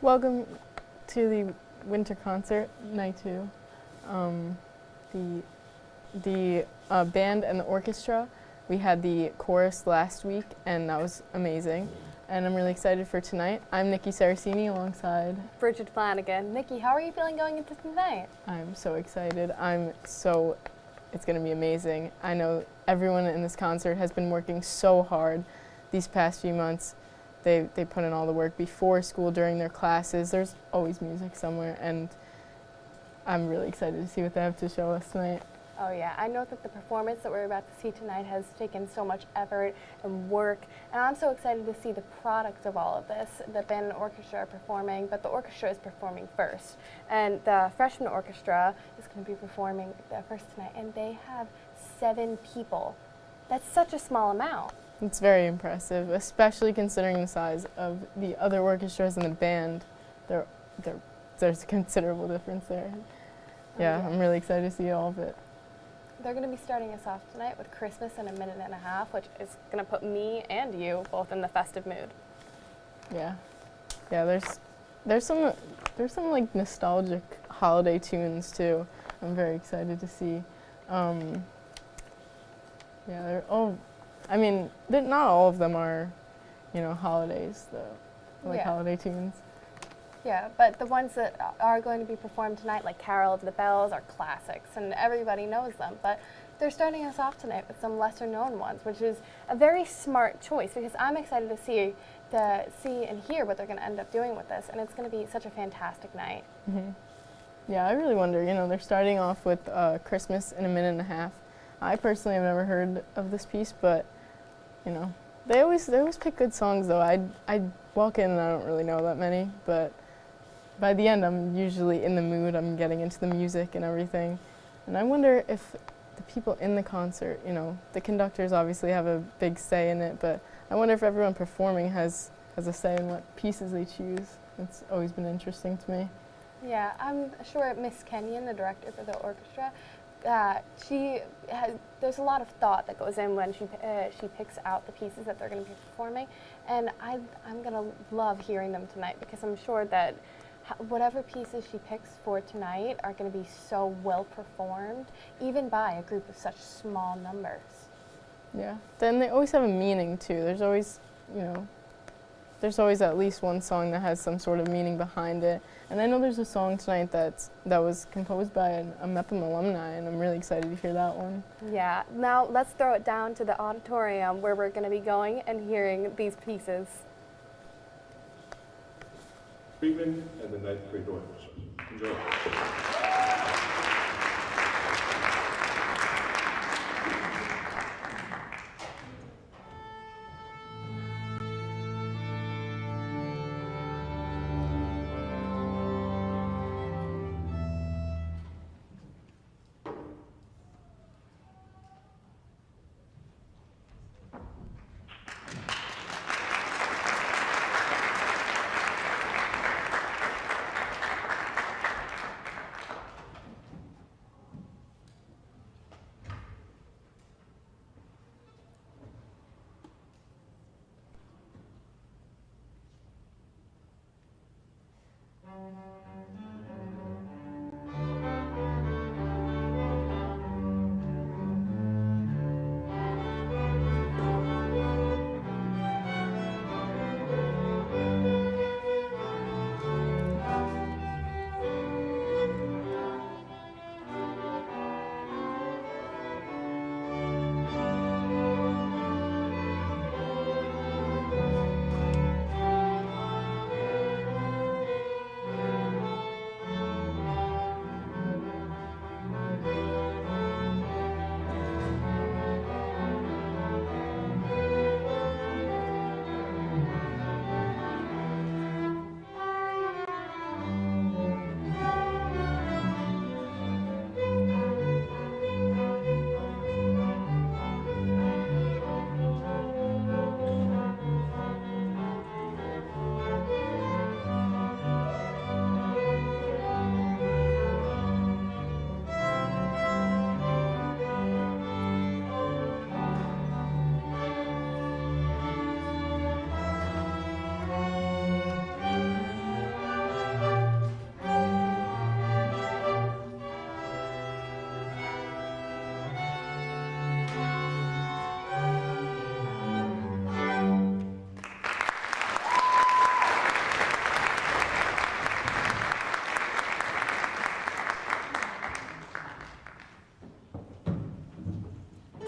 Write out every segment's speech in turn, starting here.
Welcome to the winter concert, night 2. The band and the orchestra. We had the chorus last week, and that was amazing. And I'm really excited for tonight. I'm Nikki Saracini alongside Bridget Flanagan. Nikki, how are you feeling going into tonight? I'm so excited. It's going to be amazing. I know everyone in this concert has been working so hard these past few months. They put in all the work before school, during their classes. There's always music somewhere, and I'm really excited to see what they have to show us tonight. Oh yeah, I know that the performance that we're about to see tonight has taken so much effort and work, and I'm so excited to see the product of all of this. The band and orchestra are performing, but the orchestra is performing first. And the freshman orchestra is going to be performing first tonight, and they have 7 people. That's such a small amount. It's very impressive, especially considering the size of the other orchestras and the band. There's a considerable difference there. Yeah, I'm really excited to see all of it. They're going to be starting us off tonight with Christmas in a Minute and a Half, which is going to put me and you both in the festive mood. Yeah, there's some like nostalgic holiday tunes too. I'm very excited to see. Not all of them are, holidays though, like holiday tunes. Yeah, but the ones that are going to be performed tonight, like Carol of the Bells, are classics, and everybody knows them. But they're starting us off tonight with some lesser-known ones, which is a very smart choice, because I'm excited to see and hear what they're going to end up doing with this, and it's going to be such a fantastic night. Mm-hmm. Yeah, I really wonder, they're starting off with Christmas in a Minute and a Half. I personally have never heard of this piece, but, they always pick good songs, though. I walk in and I don't really know that many, but by the end, I'm usually in the mood. I'm getting into the music and everything. And I wonder if the people in the concert, the conductors obviously have a big say in it, but I wonder if everyone performing has a say in what pieces they choose. It's always been interesting to me. Yeah, I'm sure Miss Kenyon, the director for the orchestra, there's a lot of thought that goes in when she picks out the pieces that they're going to be performing, and I'm going to love hearing them tonight, because I'm sure that whatever pieces she picks for tonight are going to be so well performed, even by a group of such small numbers. Yeah. Then they always have a meaning too. There's always at least one song that has some sort of meaning behind it. And I know there's a song tonight that was composed by a MEPM alumni, and I'm really excited to hear that one. Yeah. Now let's throw it down to the auditorium where we're going to be going and hearing these pieces. Friedman and the Ninth Grade Orchestra. Enjoy.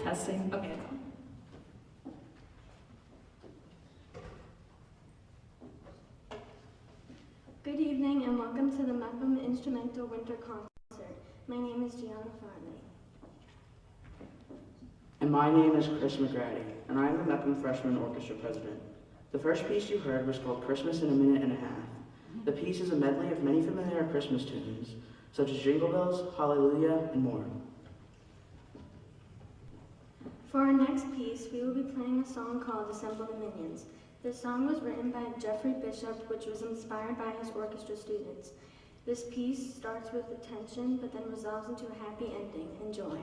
testing. Okay, it's on. Good evening and welcome to the Mepham Instrumental Winter Concert. My name is Gianna Farley. And my name is Chris McGrady, and I am the Mepham Freshman Orchestra President. The first piece you heard was called Christmas in a Minute and a Half. The piece is a medley of many familiar Christmas tunes, such as Jingle Bells, Hallelujah, and more. For our next piece, we will be playing a song called Assemble the Minions. This song was written by Jeffrey Bishop, which was inspired by his orchestra students. This piece starts with a tension, but then resolves into a happy ending. Enjoy.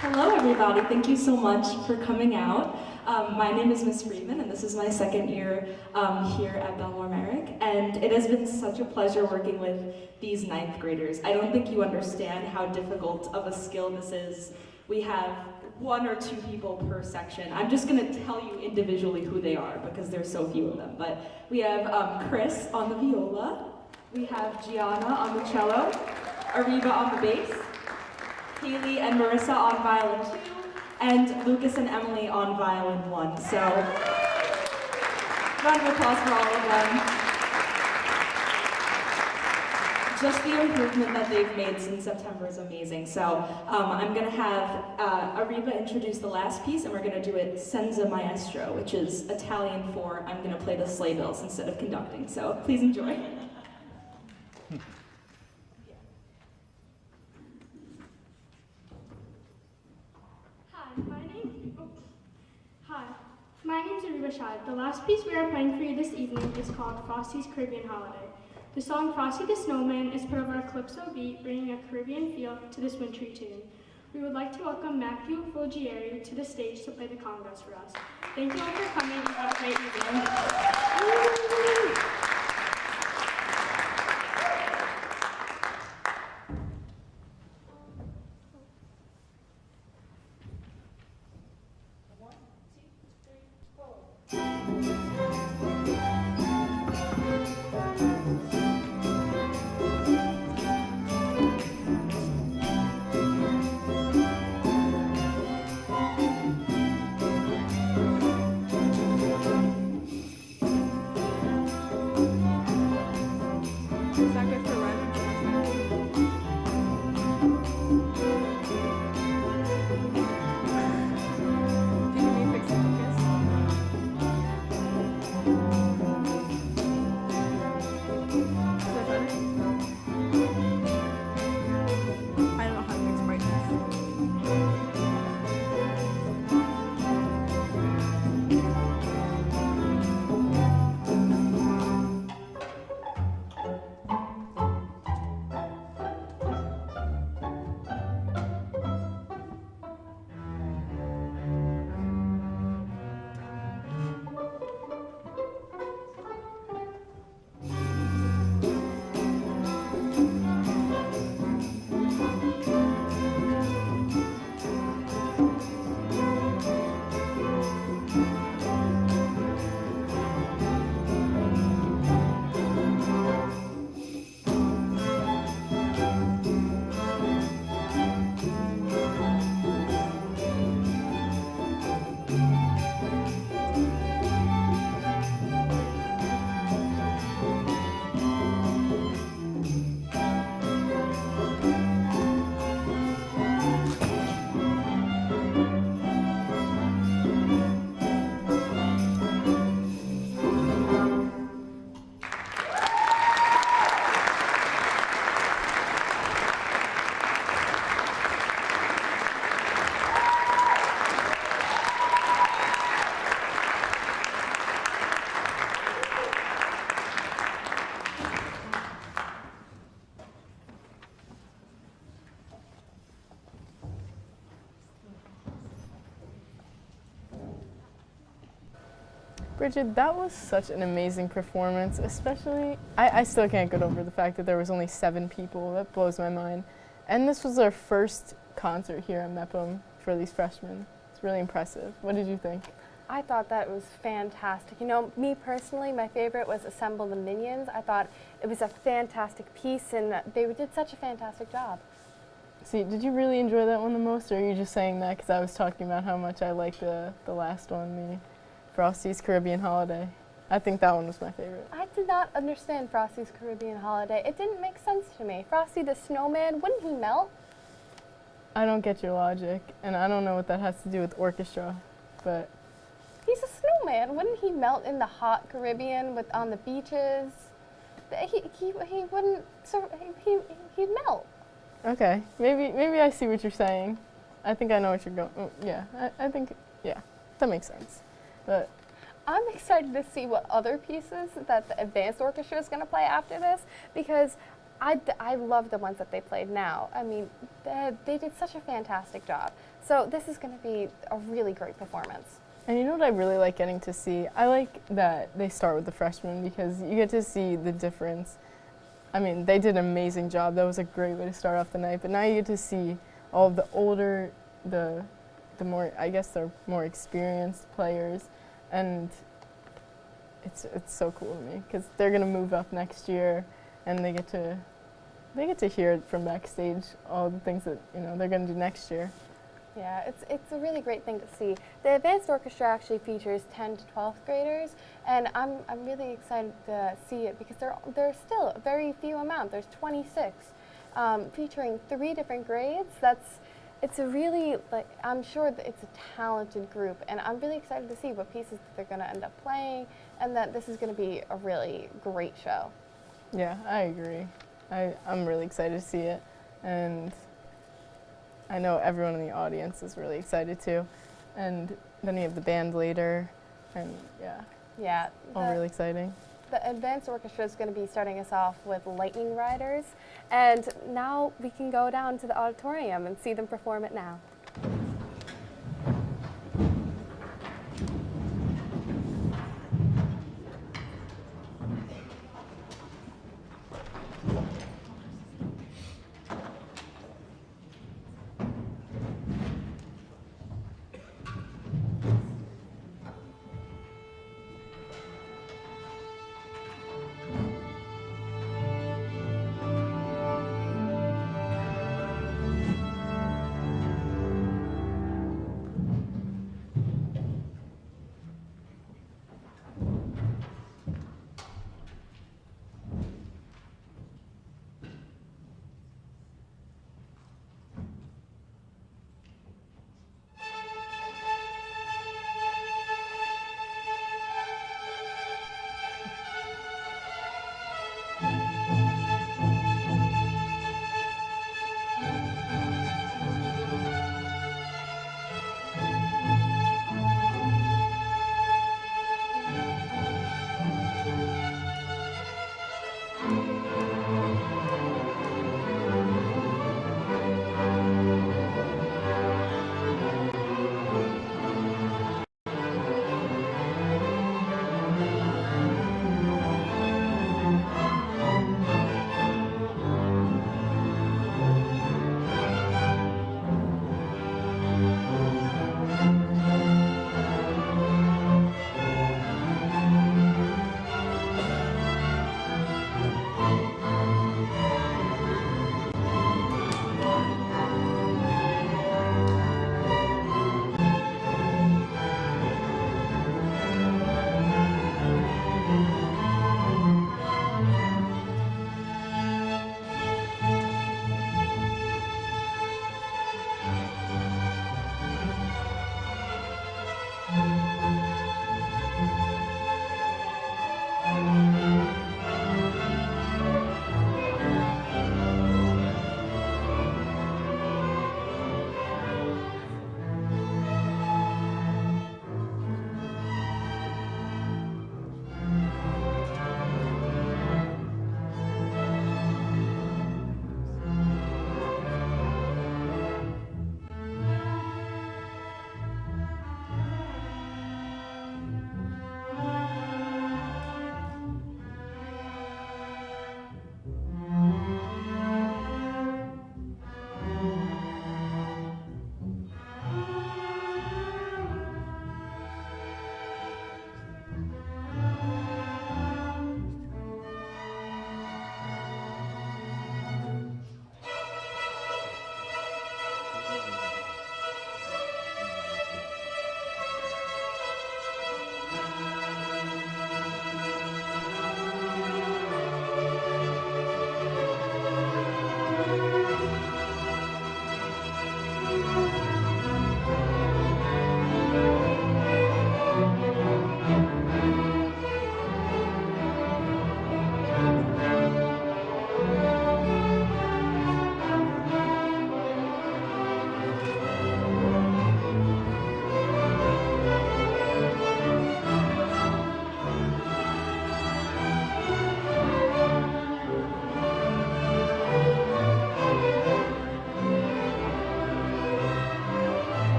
Hello, everybody. Thank you so much for coming out. My name is Miss Freeman, and this is my second year here at Bellmore-Merrick, and it has been such a pleasure working with these ninth graders. I don't think you understand how difficult of a skill this is. We have 1 or 2 people per section. I'm just going to tell you individually who they are because there's so few of them. But we have Chris on the viola, we have Gianna on the cello, Ariba on the bass, Haley and Marissa on violin 2, and Lucas and Emily on violin 1. So, round of applause for all of them. Just the improvement that they've made since September is amazing. So I'm going to have Ariba introduce the last piece, and we're going to do it senza maestro, which is Italian for I'm going to play the sleigh bells instead of conducting. So please enjoy. My name is Ariba Shad. The last piece we are playing for you this evening is called Frosty's Caribbean Holiday. The song Frosty the Snowman is part of our Calypso beat, bringing a Caribbean feel to this wintry tune. We would like to welcome Matthew Folgieri to the stage to play the congas for us. Thank you all for coming and have a great evening. Bridget, that was such an amazing performance, especially, I still can't get over the fact that there was only 7 people. That blows my mind. And this was our first concert here at MEPM for these freshmen. It's really impressive. What did you think? I thought that was fantastic. You know, me personally, my favorite was Assemble the Minions. I thought it was a fantastic piece, and they did such a fantastic job. See, did you really enjoy that one the most, or are you just saying that because I was talking about how much I liked the last one, the Frosty's Caribbean Holiday? I think that one was my favorite. I did not understand Frosty's Caribbean Holiday. It didn't make sense to me. Frosty the Snowman, wouldn't he melt? I don't get your logic, and I don't know what that has to do with orchestra, but... He's a snowman. Wouldn't he melt in the hot Caribbean on the beaches? He wouldn't, he'd melt. Okay, maybe I see what you're saying. I think I know what you're going. Yeah, I think that makes sense. But I'm excited to see what other pieces that the advanced orchestra is going to play after this, because I love the ones that they played now. I mean, they did such a fantastic job. So this is going to be a really great performance. And you know what I really like getting to see? I like that they start with the freshmen because you get to see the difference. I mean, they did an amazing job. That was a great way to start off the night. But now you get to see all of the older, the more, I guess they're more experienced players. And it's so cool to me because they're going to move up next year and they get to hear it from backstage, all the things that, you know, they're going to do next year. Yeah, it's a really great thing to see. The Advanced Orchestra actually features 10 to 12th graders, and I'm really excited to see it because there's still a very few amount. There's 26, featuring 3 different grades. It's a really, like, I'm sure that it's a talented group, and I'm really excited to see what pieces that they're going to end up playing, and that this is going to be a really great show. Yeah, I agree. I'm really excited to see it, and I know everyone in the audience is really excited too. And then you have the band later, and Yeah. all really exciting. The Advanced Orchestra is going to be starting us off with Lightning Riders, and now we can go down to the auditorium and see them perform it now.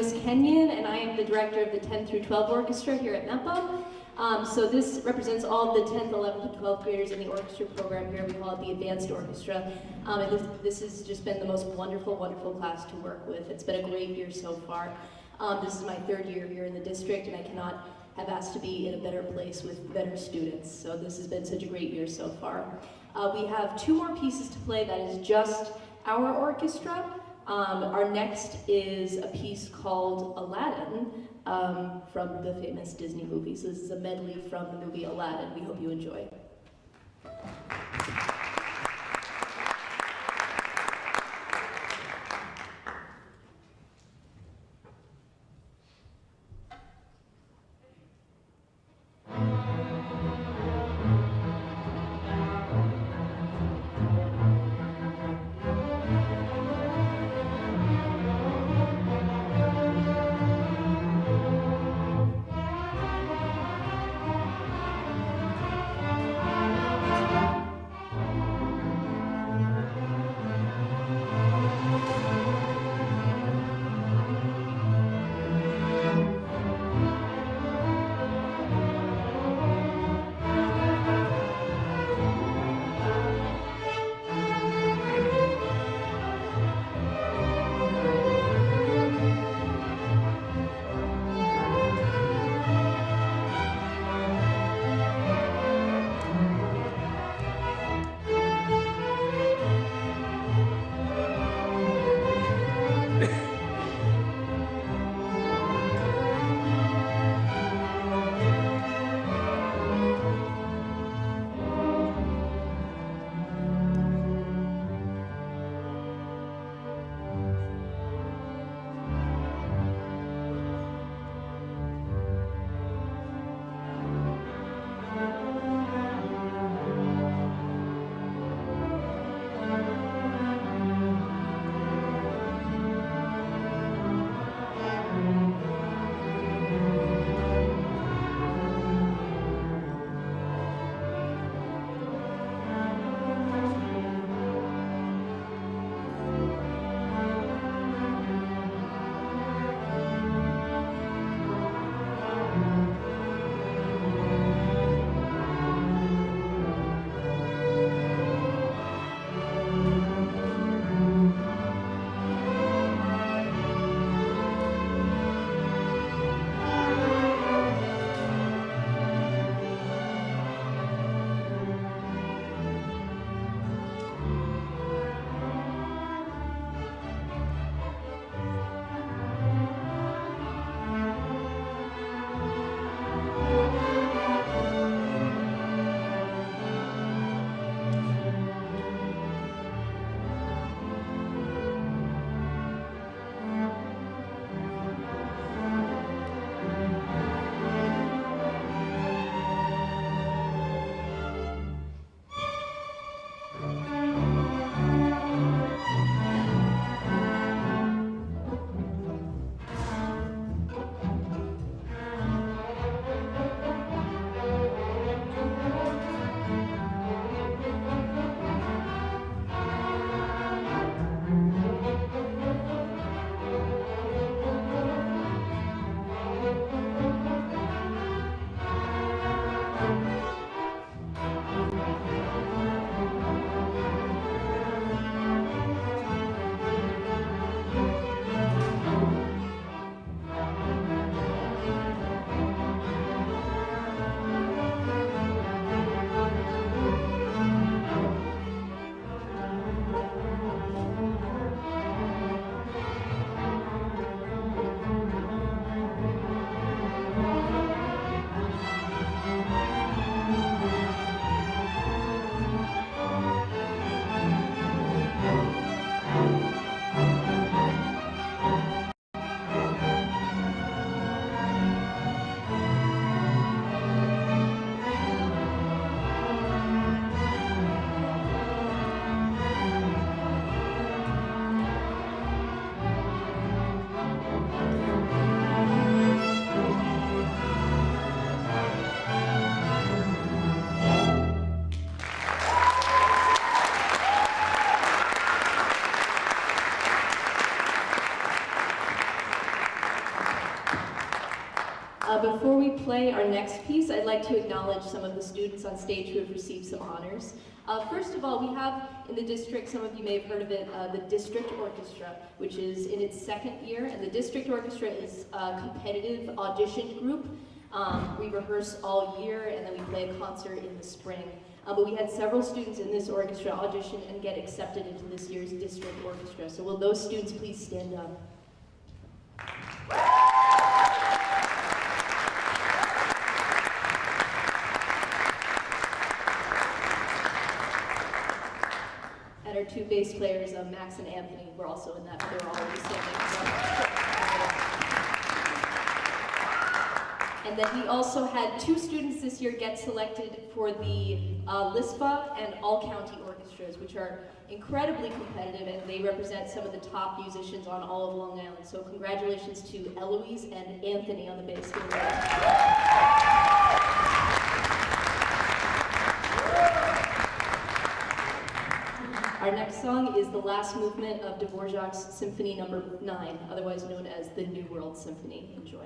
Miss Kenyon, and I am the director of the 10 through 12 orchestra here at MEPO. So this represents all of the 10th, 11th, and 12th graders in the orchestra program here. We call it the Advanced Orchestra. And this has just been the most wonderful, wonderful class to work with. It's been a great year so far. This is my 3rd year here in the district, and I cannot have asked to be in a better place with better students. So this has been such a great year so far. We have 2 more pieces to play that is just our orchestra. Our next is a piece called Aladdin from the famous Disney movie. So this is a medley from the movie Aladdin. We hope you enjoy. next piece, I'd like to acknowledge some of the students on stage who have received some honors. First of all, we have in the district, some of you may have heard of it, the District Orchestra, which is in its second year, and the District Orchestra is a competitive audition group. We rehearse all year, and then we play a concert in the spring. But we had several students in this orchestra audition and get accepted into this year's District Orchestra. So will those students please stand up? And our two bass players, Max and Anthony, were also in that, but they were already standing. And then we also had two students this year get selected for the LISPA and all-county orchestras, which are incredibly competitive, and they represent some of the top musicians on all of Long Island. So congratulations to Eloise and Anthony on the bass. Our next song is the last movement of Dvorak's Symphony No. 9, otherwise known as the New World Symphony. Enjoy.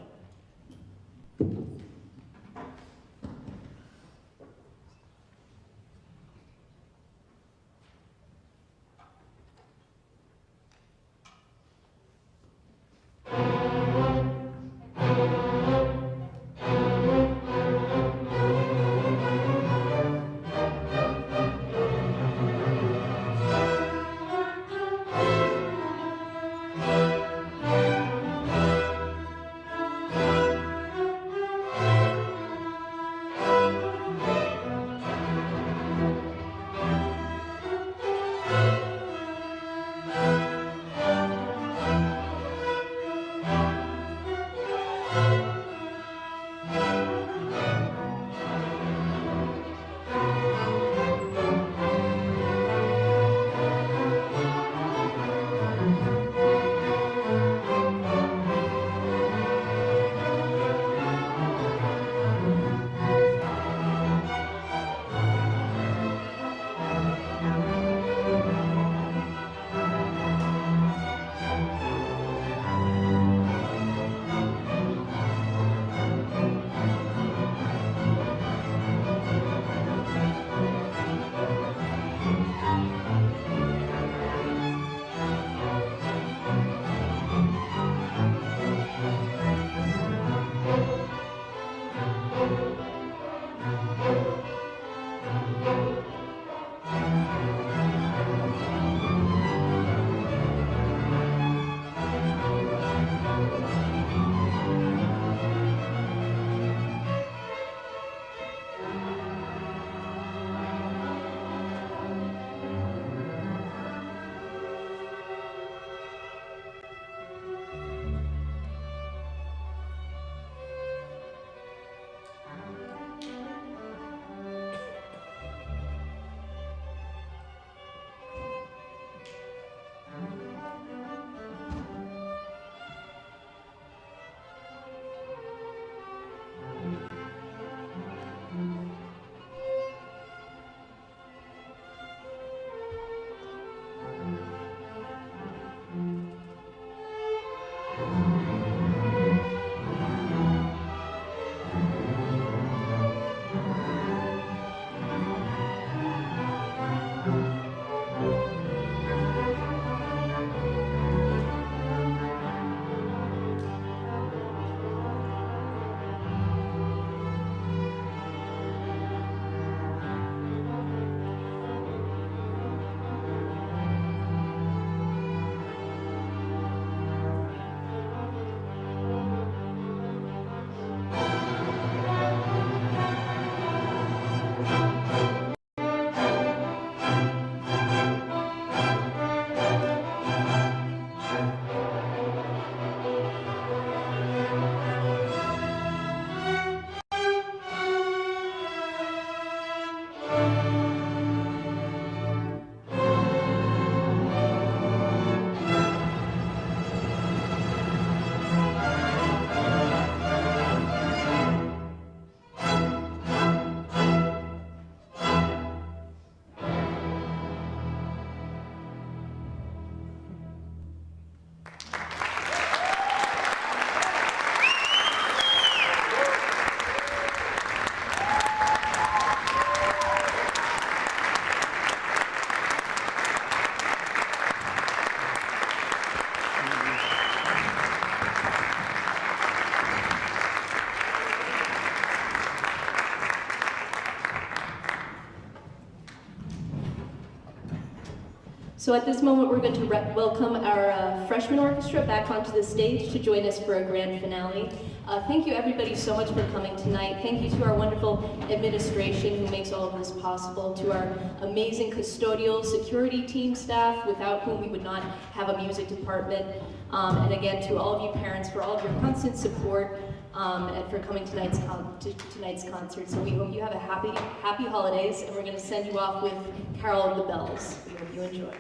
So at this moment, we're going to welcome our freshman orchestra back onto the stage to join us for a grand finale. Thank you everybody so much for coming tonight. Thank you to our wonderful administration who makes all of this possible, to our amazing custodial security team staff without whom we would not have a music department. And again, to all of you parents for all of your constant support and for coming to tonight's concert. So we hope you have a happy holidays, and we're going to send you off with Carol of the Bells. We hope you enjoy.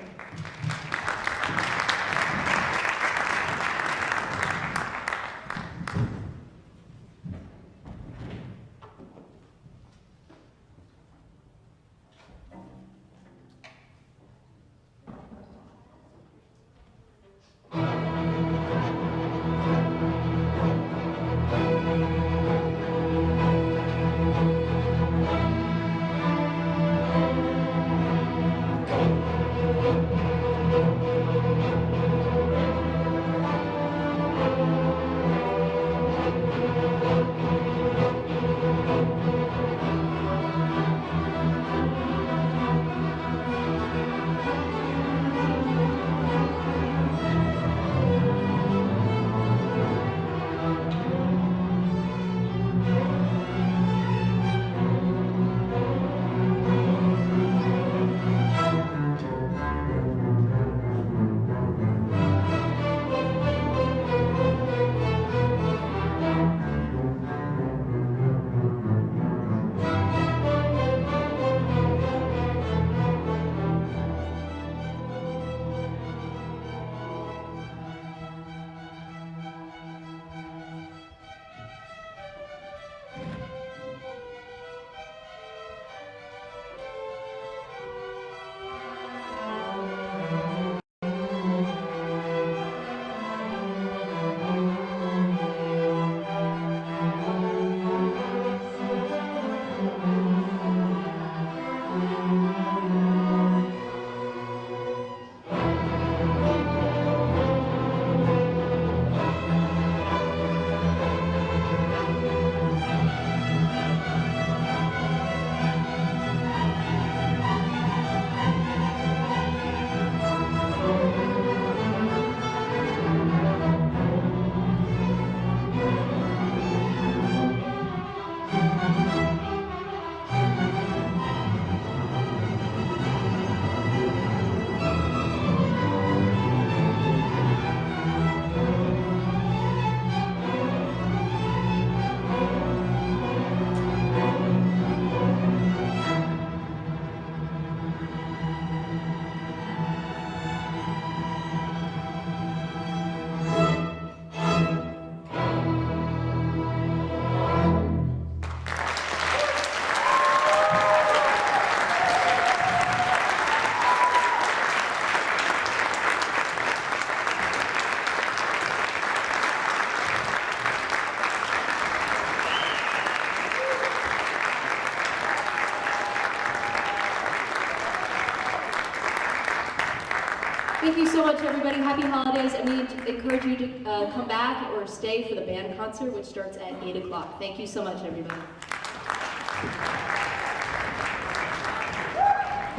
Thank you so much, everybody. Happy holidays, and we encourage you to come back or stay for the band concert, which starts at 8 o'clock. Thank you so much, everybody.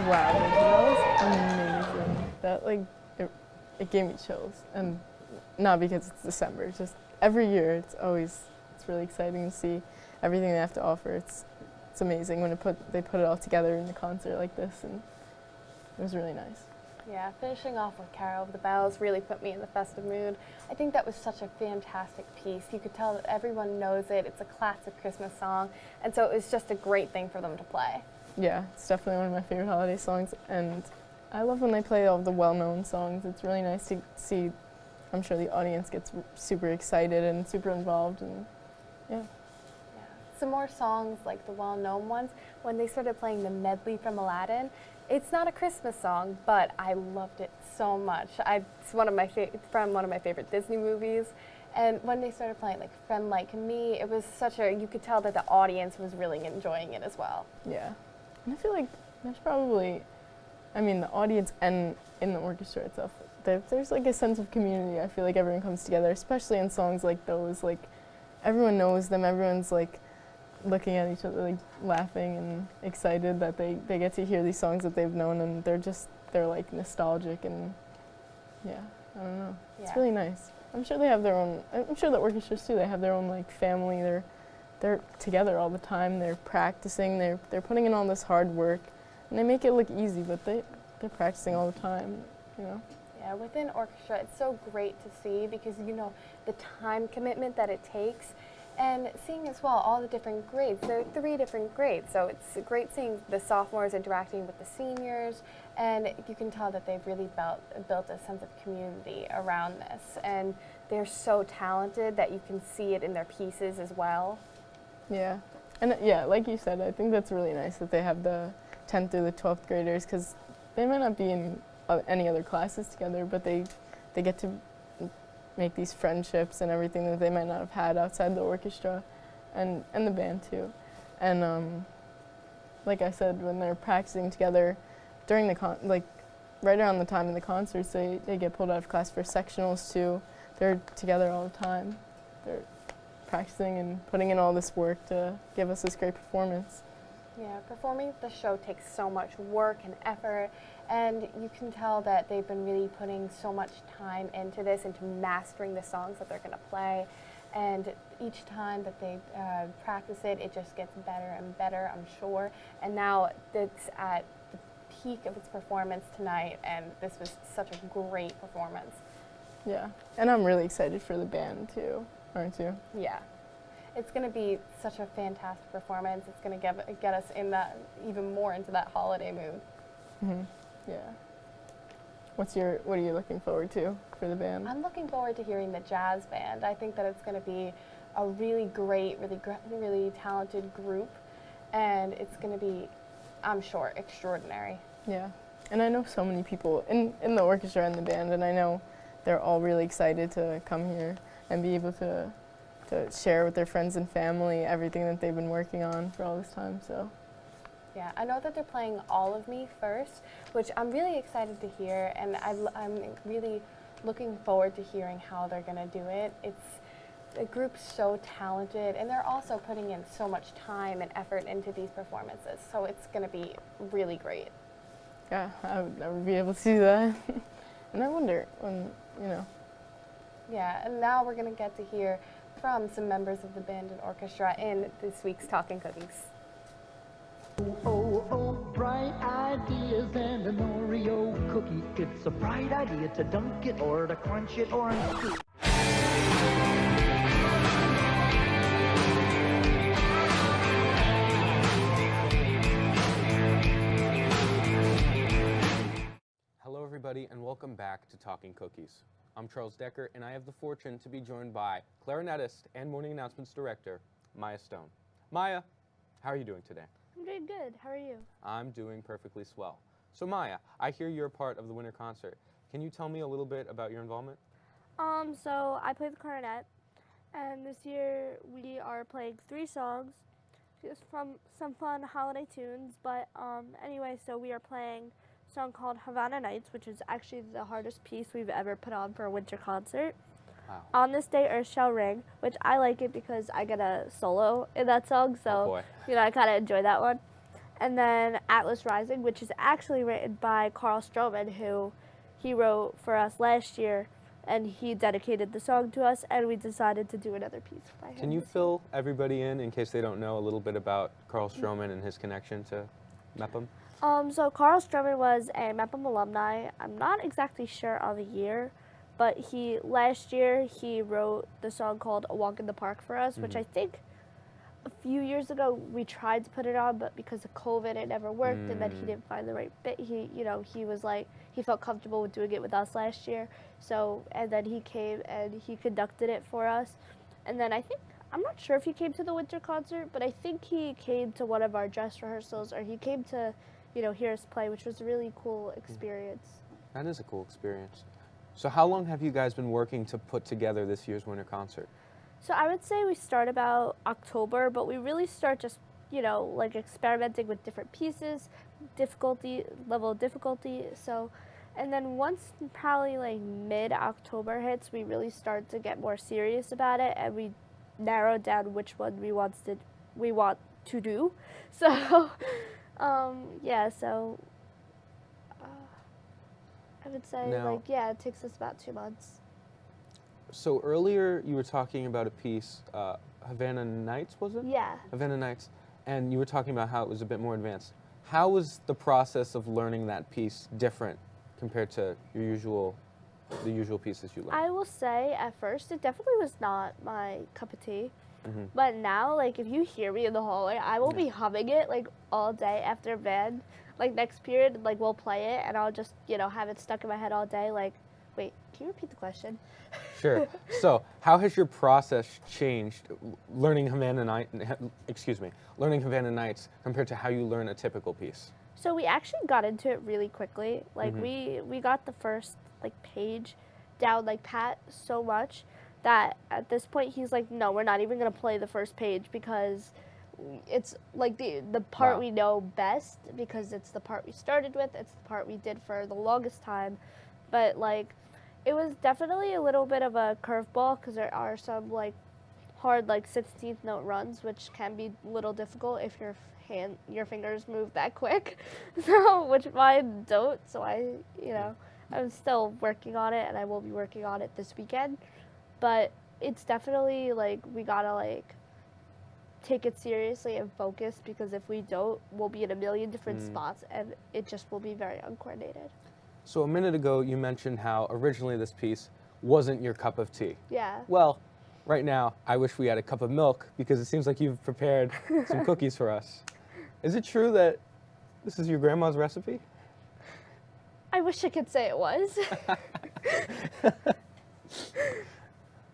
Wow, that was amazing. That it gave me chills, and not because it's December. Just every year, it's really exciting to see everything they have to offer. It's amazing when they put it all together in the concert like this, and it was really nice. Yeah, finishing off with Carol of the Bells really put me in the festive mood. I think that was such a fantastic piece. You could tell that everyone knows it. It's a classic Christmas song, and so it was just a great thing for them to play. Yeah, it's definitely one of my favorite holiday songs, and I love when they play all the well-known songs. It's really nice to see. I'm sure the audience gets super excited and super involved, and yeah. Some more songs like the well-known ones, when they started playing the medley from Aladdin, it's not a Christmas song, but I loved it so much. It's one of my from one of my favorite Disney movies, and when they started playing like Friend Like Me, it was you could tell that the audience was really enjoying it as well. Yeah, and I feel like there's probably, the audience and in the orchestra itself, there's like a sense of community. I feel like everyone comes together, especially in songs like those. Like, everyone knows them, everyone's like looking at each other, like laughing and excited that they get to hear these songs that they've known, and they're like nostalgic, and yeah, I don't know. Yeah. It's really nice. I'm sure they have their own, I'm sure the orchestras too, they have their own like family, they're together all the time, they're practicing, they're putting in all this hard work, and they make it look easy, but they're practicing all the time, you know. Yeah, within orchestra, it's so great to see because you know the time commitment that it takes, and seeing as well all the different grades. There are 3 different grades, so it's great seeing the sophomores interacting with the seniors, and you can tell that they've really built a sense of community around this, and they're so talented that you can see it in their pieces as well. Yeah, and yeah, like you said, I think that's really nice that they have the 10th through the 12th graders, because they might not be in any other classes together, but they get to make these friendships and everything that they might not have had outside the orchestra and the band too. And like I said, when they're practicing together during the like right around the time of the concerts, they get pulled out of class for sectionals too. They're together all the time. They're practicing and putting in all this work to give us this great performance. Yeah, performing the show takes so much work and effort, and you can tell that they've been really putting so much time into this, into mastering the songs that they're going to play. And each time that they practice it, it just gets better and better, I'm sure. And now it's at the peak of its performance tonight, and this was such a great performance. Yeah, and I'm really excited for the band too, aren't you? Yeah. It's going to be such a fantastic performance. It's going to get us in that, even more into that holiday mood. Mm-hmm. Yeah. What are you looking forward to for the band? I'm looking forward to hearing the jazz band. I think that it's going to be a really great, really talented group, and it's going to be, I'm sure, extraordinary. Yeah, and I know so many people in the orchestra and the band, and I know they're all really excited to come here and be able to share with their friends and family everything that they've been working on for all this time. So yeah, I know that they're playing All of Me first, which I'm really excited to hear, and I'm really looking forward to hearing how they're going to do it. It's a group so talented, and they're also putting in so much time and effort into these performances, so it's going to be really great. yeah, I would never be able to do that. And I wonder when, you know. Yeah, and now we're going to get to hear from some members of the band and orchestra in this week's Talking Cookies. Oh, bright ideas and an Oreo cookie. It's a bright idea to dunk it or to crunch it or unscrew. Hello everybody and welcome back to Talking Cookies. I'm Charles Decker, and I have the fortune to be joined by clarinetist and morning announcements director, Maya Stone. Maya, how are you doing today? I'm doing good. How are you? I'm doing perfectly swell. So Maya, I hear you're part of the winter concert. Can you tell me a little bit about your involvement? So I play the clarinet, and this year we are playing 3 songs just from some fun holiday tunes. But anyway, so we are playing a song called Havana Nights, which is actually the hardest piece we've ever put on for a winter concert. Wow. On This Day Earth Shall Ring, which I like it because I get a solo in that song, so I kind of enjoy that one. And then Atlas Rising, which is actually written by Carl Stroman, who he wrote for us last year, and he dedicated the song to us, and we decided to do another piece by him. Can you fill everybody in case they don't know, a little bit about Carl Stroman and his connection to MEPM? So Carl Stroman was a MEPM alumni. I'm not exactly sure on the year, but last year he wrote the song called A Walk in the Park for us, which I think a few years ago we tried to put it on, but because of COVID it never worked, and then he didn't find the right bit. He was like, he felt comfortable with doing it with us last year. So, and then he came and he conducted it for us. And then I'm not sure if he came to the winter concert, but I think he came to one of our dress rehearsals, or he came to, hear us play, which was a really cool experience. That is a cool experience. So how long have you guys been working to put together this year's winter concert? So I would say we start about October, but we really start just, experimenting with different pieces, level of difficulty. So, and then once probably mid-October hits, we really start to get more serious about it, and we narrow down which one we want to we want to do. So, yeah, so I would say, Now- like, yeah, it takes us about 2 months. So earlier you were talking about a piece, Havana Nights, was it? Yeah. Havana Nights, and you were talking about how it was a bit more advanced. How was the process of learning that piece different compared to the usual pieces you learned? I will say, at first, it definitely was not my cup of tea. Mhm. But now, like, if you hear me in the hallway, I will be humming it, like, all day after band. Like, next period, like, we'll play it, and I'll just, you know, have it stuck in my head all day. Like, wait, can you repeat the question? Sure. So, how has your process changed learning Havana Nights compared to how you learn a typical piece? So we actually got into it really quickly. Like, we got the first, like, page down, like, pat so much that at this point he's like, no, we're not even going to play the first page because it's, like, the part we know best because it's the part we started with. It's the part we did for the longest time. But, like, it was definitely a little bit of a curveball because there are some, like, hard, like, 16th note runs, which can be a little difficult if your fingers move that quick. So, which mine don't. So I'm still working on it, and I will be working on it this weekend. But it's definitely, like, we gotta, like, take it seriously and focus because if we don't, we'll be in a million different spots, and it just will be very uncoordinated. So a minute ago you mentioned how originally this piece wasn't your cup of tea. Yeah. Well, right now I wish we had a cup of milk because it seems like you've prepared some cookies for us. Is it true that this is your grandma's recipe? I wish I could say it was.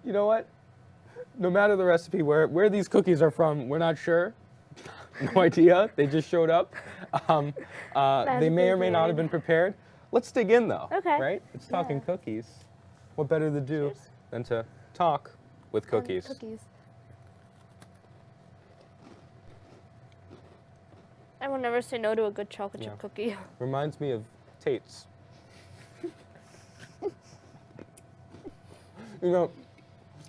You know what? No matter the recipe, where these cookies are from, we're not sure. No idea. They just showed up. They may or may not have been prepared. Let's dig in, though. Okay. Right? It's talking cookies. What better to do than to talk with cookies? I will never say no to a good chocolate chip cookie. Reminds me of Tate's. You know,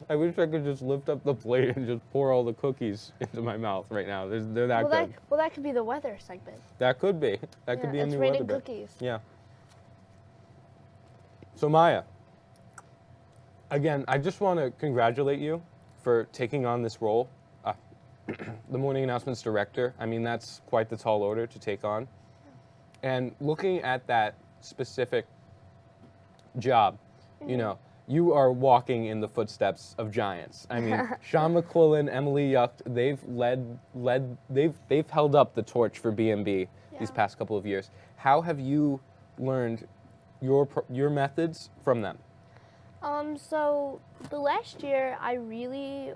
I wish I could just lift up the plate and just pour all the cookies into my mouth right now. They're that good. Well, that could be the weather segment. That could be. That could be a new weather raining bit. cookies. Yeah. So Maya, again, I just want to congratulate you for taking on this role, the morning announcements director. I mean, that's quite the tall order to take on. And looking at that specific job, you know, you are walking in the footsteps of giants. I mean, Sean McQuillan, Emily Yucht, they've held up the torch for B&B these past couple of years. How have you learned your methods from them? So the last year I really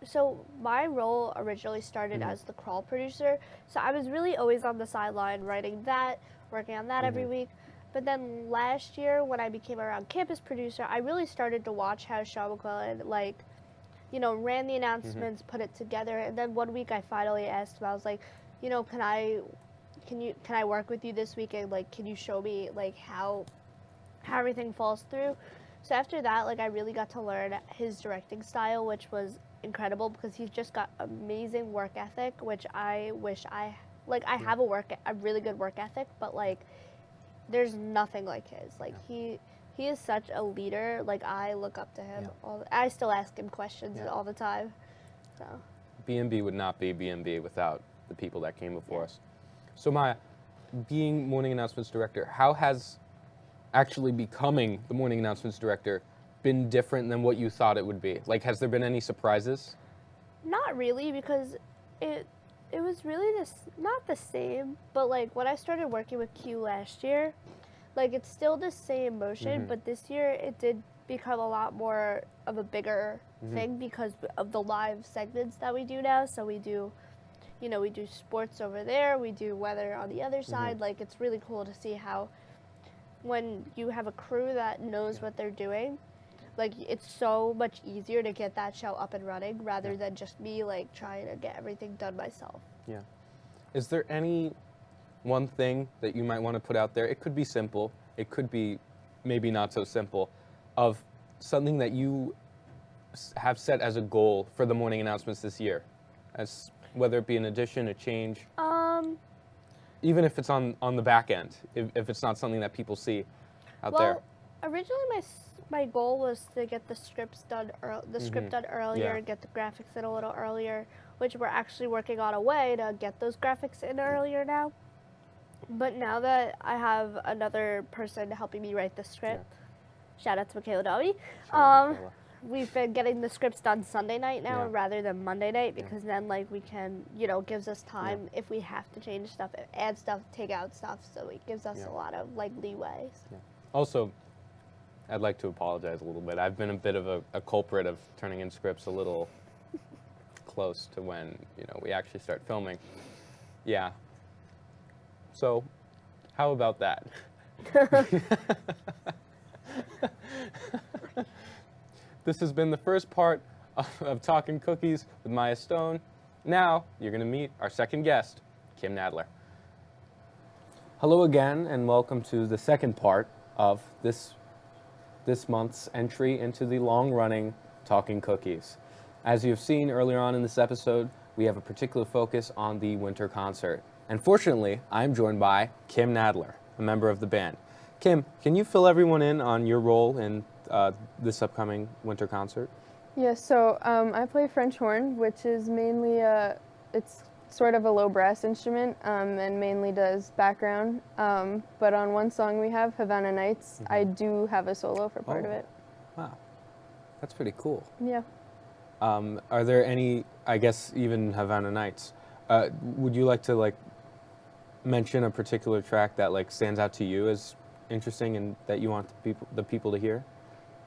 so my role originally started as the crawl producer. So I was really always on the sideline writing that, working on that every week. But then last year when I became around campus producer, I really started to watch how Sean McQuillan, like, you know, ran the announcements, put it together. And then one week I finally asked him, I was like, you know, can I work with you this weekend? Like, can you show me, like, how everything falls through? So after that, like, I really got to learn his directing style, which was incredible because he's just got amazing work ethic, which I wish I have a really good work ethic, but, like, there's nothing like his. Like, he is such a leader. Like, I look up to him. I still ask him questions all the time. So B&B would not be B&B without the people that came before us. So Maya, being morning announcements director, how has actually becoming the morning announcements director been different than what you thought it would be? Like, has there been any surprises? Not really, because it was really not the same, but, like, when I started working with Q last year, like, it's still the same motion, but this year it did become a lot more of a bigger thing because of the live segments that we do now. So we do, you know, we do sports over there, we do weather on the other side. Like, it's really cool to see how when you have a crew that knows what they're doing, like, it's so much easier to get that show up and running rather than just me, like, trying to get everything done myself. Yeah. Is there any one thing that you might want to put out there? It could be simple. It could be maybe not so simple, of something that you have set as a goal for the morning announcements this year, as whether it be an addition, a change, Um, even if it's on the back end, if it's not something that people see out there? well, originally my goal was to get the scripts done script done earlier, Yeah. get the graphics in a little earlier, which we're actually working on a way to get those graphics in earlier now. But now that I have another person helping me write the script, shout out to Michaela Dobby, we've been getting the scripts done Sunday night now rather than Monday night, because then like we can, gives us time if we have to change stuff, add stuff, take out stuff, so it gives us a lot of like leeway. Also, I'd like to apologize a little bit. I've been a bit of a culprit of turning in scripts a little close to when, we actually start filming. Yeah. So, how about that? This has been the first part of Talking Cookies with Maya Stone. Now, you're going to meet our second guest, Kim Nadler. Hello again, and welcome to the second part of this month's entry into the long-running Talking Cookies. As you've seen earlier on in this episode, we have a particular focus on the winter concert. And fortunately, I'm joined by Kim Nadler, a member of the band. Kim, can you fill everyone in on your role in this upcoming winter concert? Yes, so I play French horn, which is mainly it's sort of a low brass instrument and mainly does background. But on one song we have, Havana Nights, I do have a solo for part of it. Wow, that's pretty cool. Yeah. Are there any, I guess even Havana Nights, would you like to mention a particular track that stands out to you as interesting and that you want the people to hear?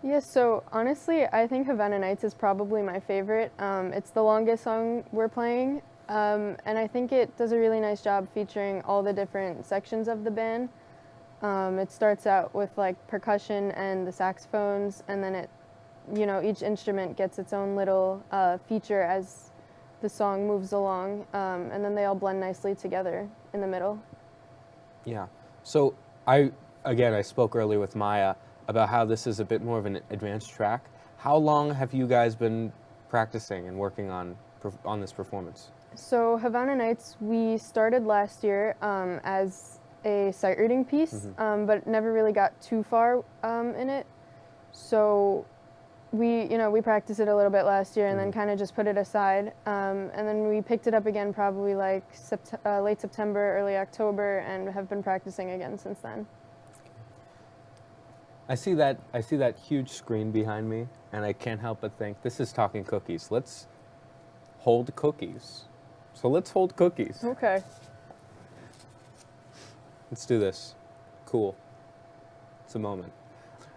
Yes, so honestly, I think Havana Nights is probably my favorite. It's the longest song we're playing, and I think it does a really nice job featuring all the different sections of the band. It starts out with percussion and the saxophones, and then each instrument gets its own little feature as the song moves along, and then they all blend nicely together in the middle. Yeah. So I spoke earlier with Maya about how this is a bit more of an advanced track. How long have you guys been practicing and working on this performance? So Havana Nights, we started last year as a sight reading piece, but never really got too far in it. So we practiced it a little bit last year and then kind of just put it aside. And then we picked it up again probably late September, early October, and have been practicing again since then. I see that huge screen behind me, and I can't help but think, this is Talking Cookies. Let's hold cookies. So let's hold cookies. Okay. Let's do this. Cool. It's a moment.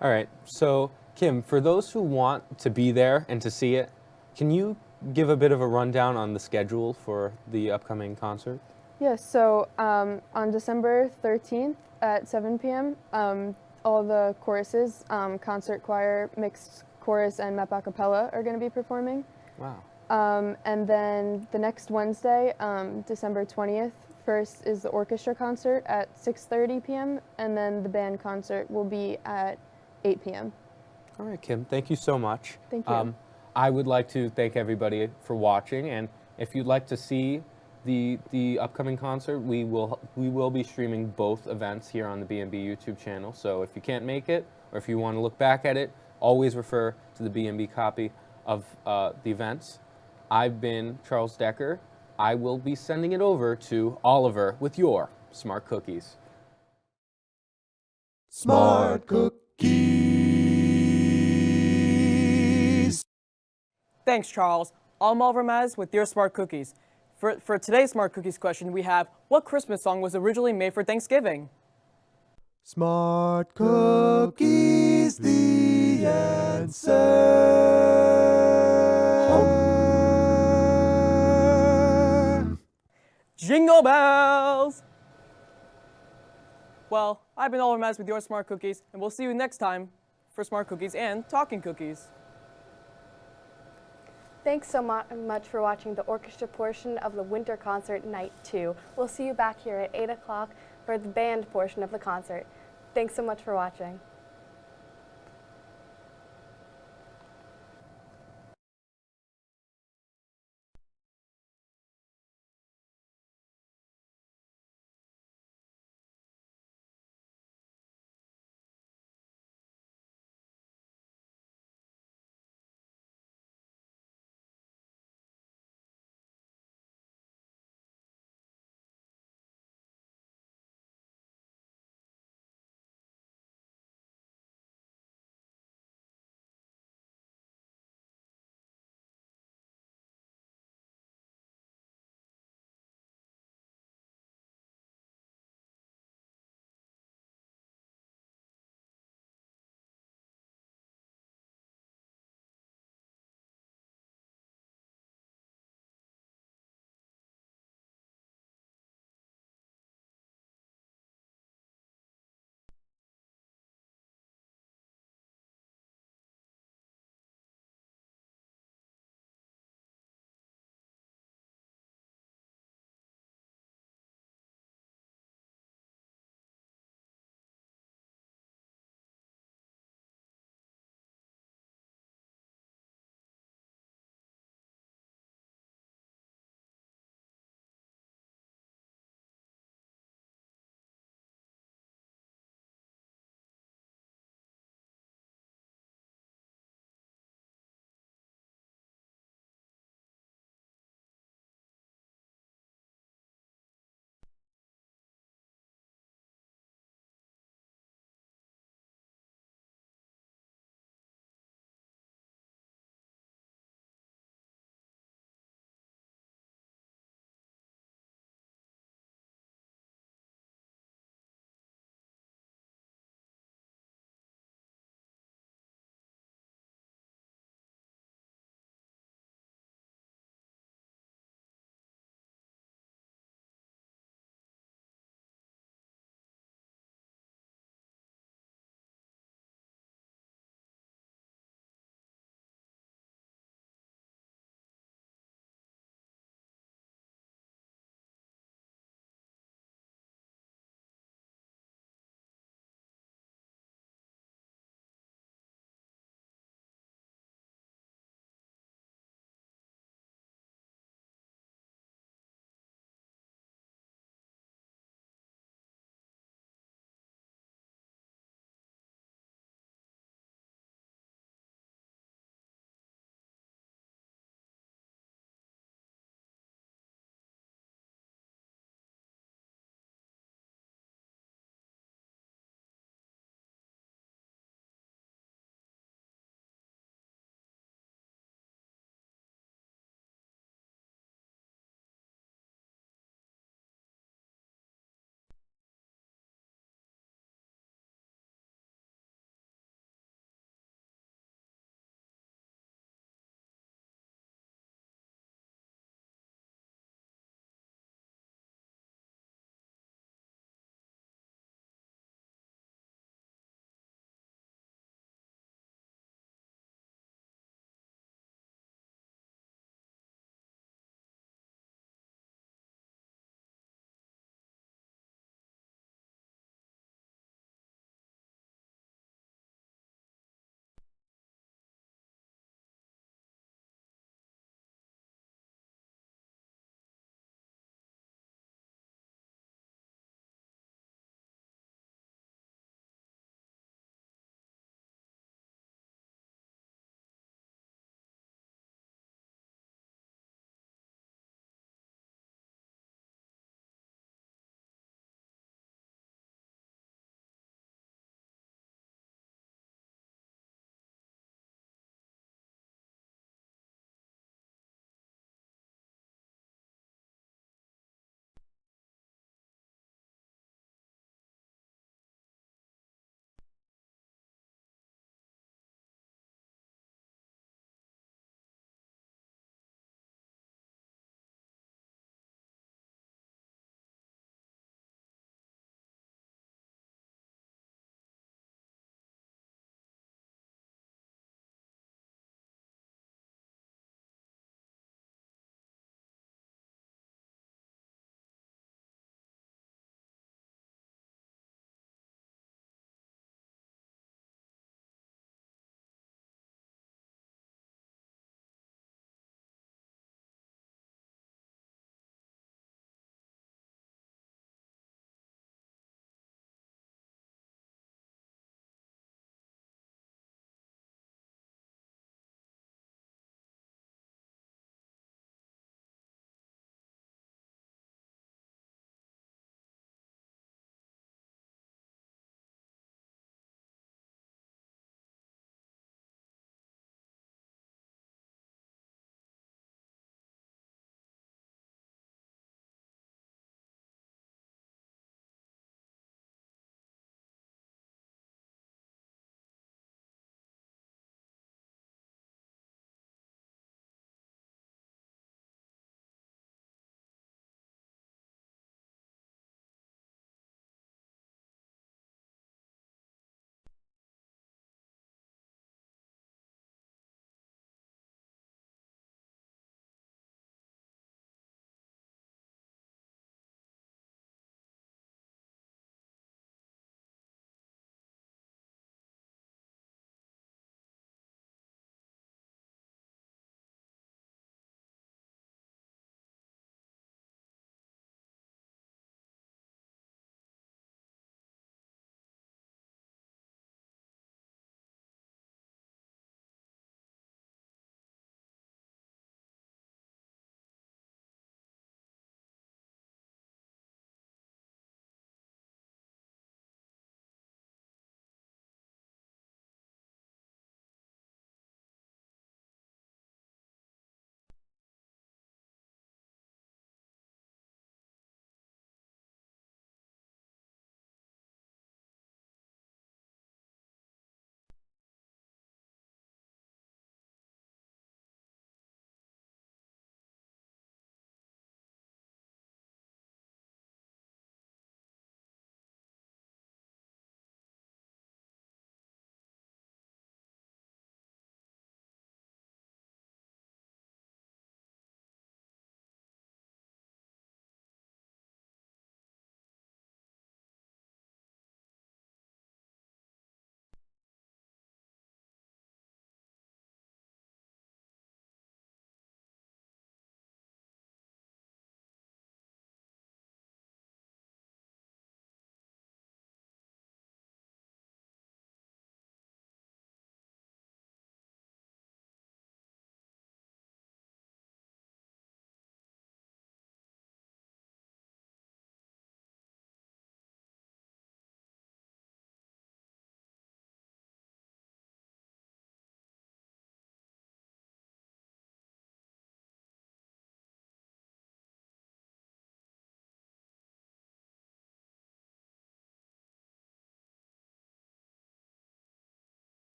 All right, so Kim, for those who want to be there and to see it, can you give a bit of a rundown on the schedule for the upcoming concert? Yes, so on December 13th at 7 p.m., all the choruses, concert choir, mixed chorus, and MEP a cappella are going to be performing. Wow. And then the next Wednesday, December 20th, first is the orchestra concert at 6:30 p.m., and then the band concert will be at 8 p.m. All right, Kim, thank you so much. Thank you. I would like to thank everybody for watching, and if you'd like to see the upcoming concert, we will be streaming both events here on the B&B YouTube channel. So if you can't make it, or if you want to look back at it, always refer to the B&B copy of the events. I've been Charles Decker. I will be sending it over to Oliver with your Smart Cookies. Smart Cookies. Thanks, Charles. I'm Oliver Maz with your Smart Cookies. For today's Smart Cookies question, we have, what Christmas song was originally made for Thanksgiving? Smart Cookies, the answer. Jingle bells! Well, I've been Oliver Maz with your Smart Cookies, and we'll see you next time for Smart Cookies and Talking Cookies. Thanks so much for watching the orchestra portion of the Winter Concert Night 2. We'll see you back here at 8 o'clock for the band portion of the concert. Thanks so much for watching.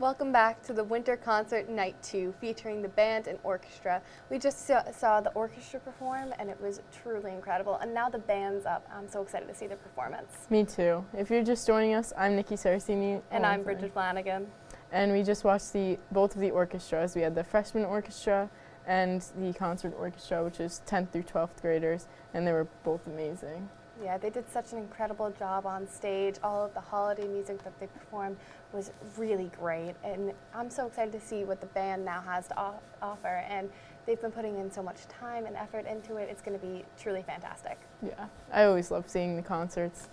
Welcome back to the Winter Concert Night 2 featuring the band and orchestra. We just saw the orchestra perform and it was truly incredible. And now the band's up. I'm so excited to see their performance. Me too. If you're just joining us, I'm Nikki Saracini. And I'm Bridget Flanagan. And we just watched both of the orchestras. We had the freshman orchestra and the concert orchestra, which is 10th through 12th graders, and they were both amazing. Yeah, they did such an incredible job on stage. All of the holiday music that they performed was really great, and I'm so excited to see what the band now has to offer, and they've been putting in so much time and effort into it. It's going to be truly fantastic. Yeah, I always love seeing the concerts.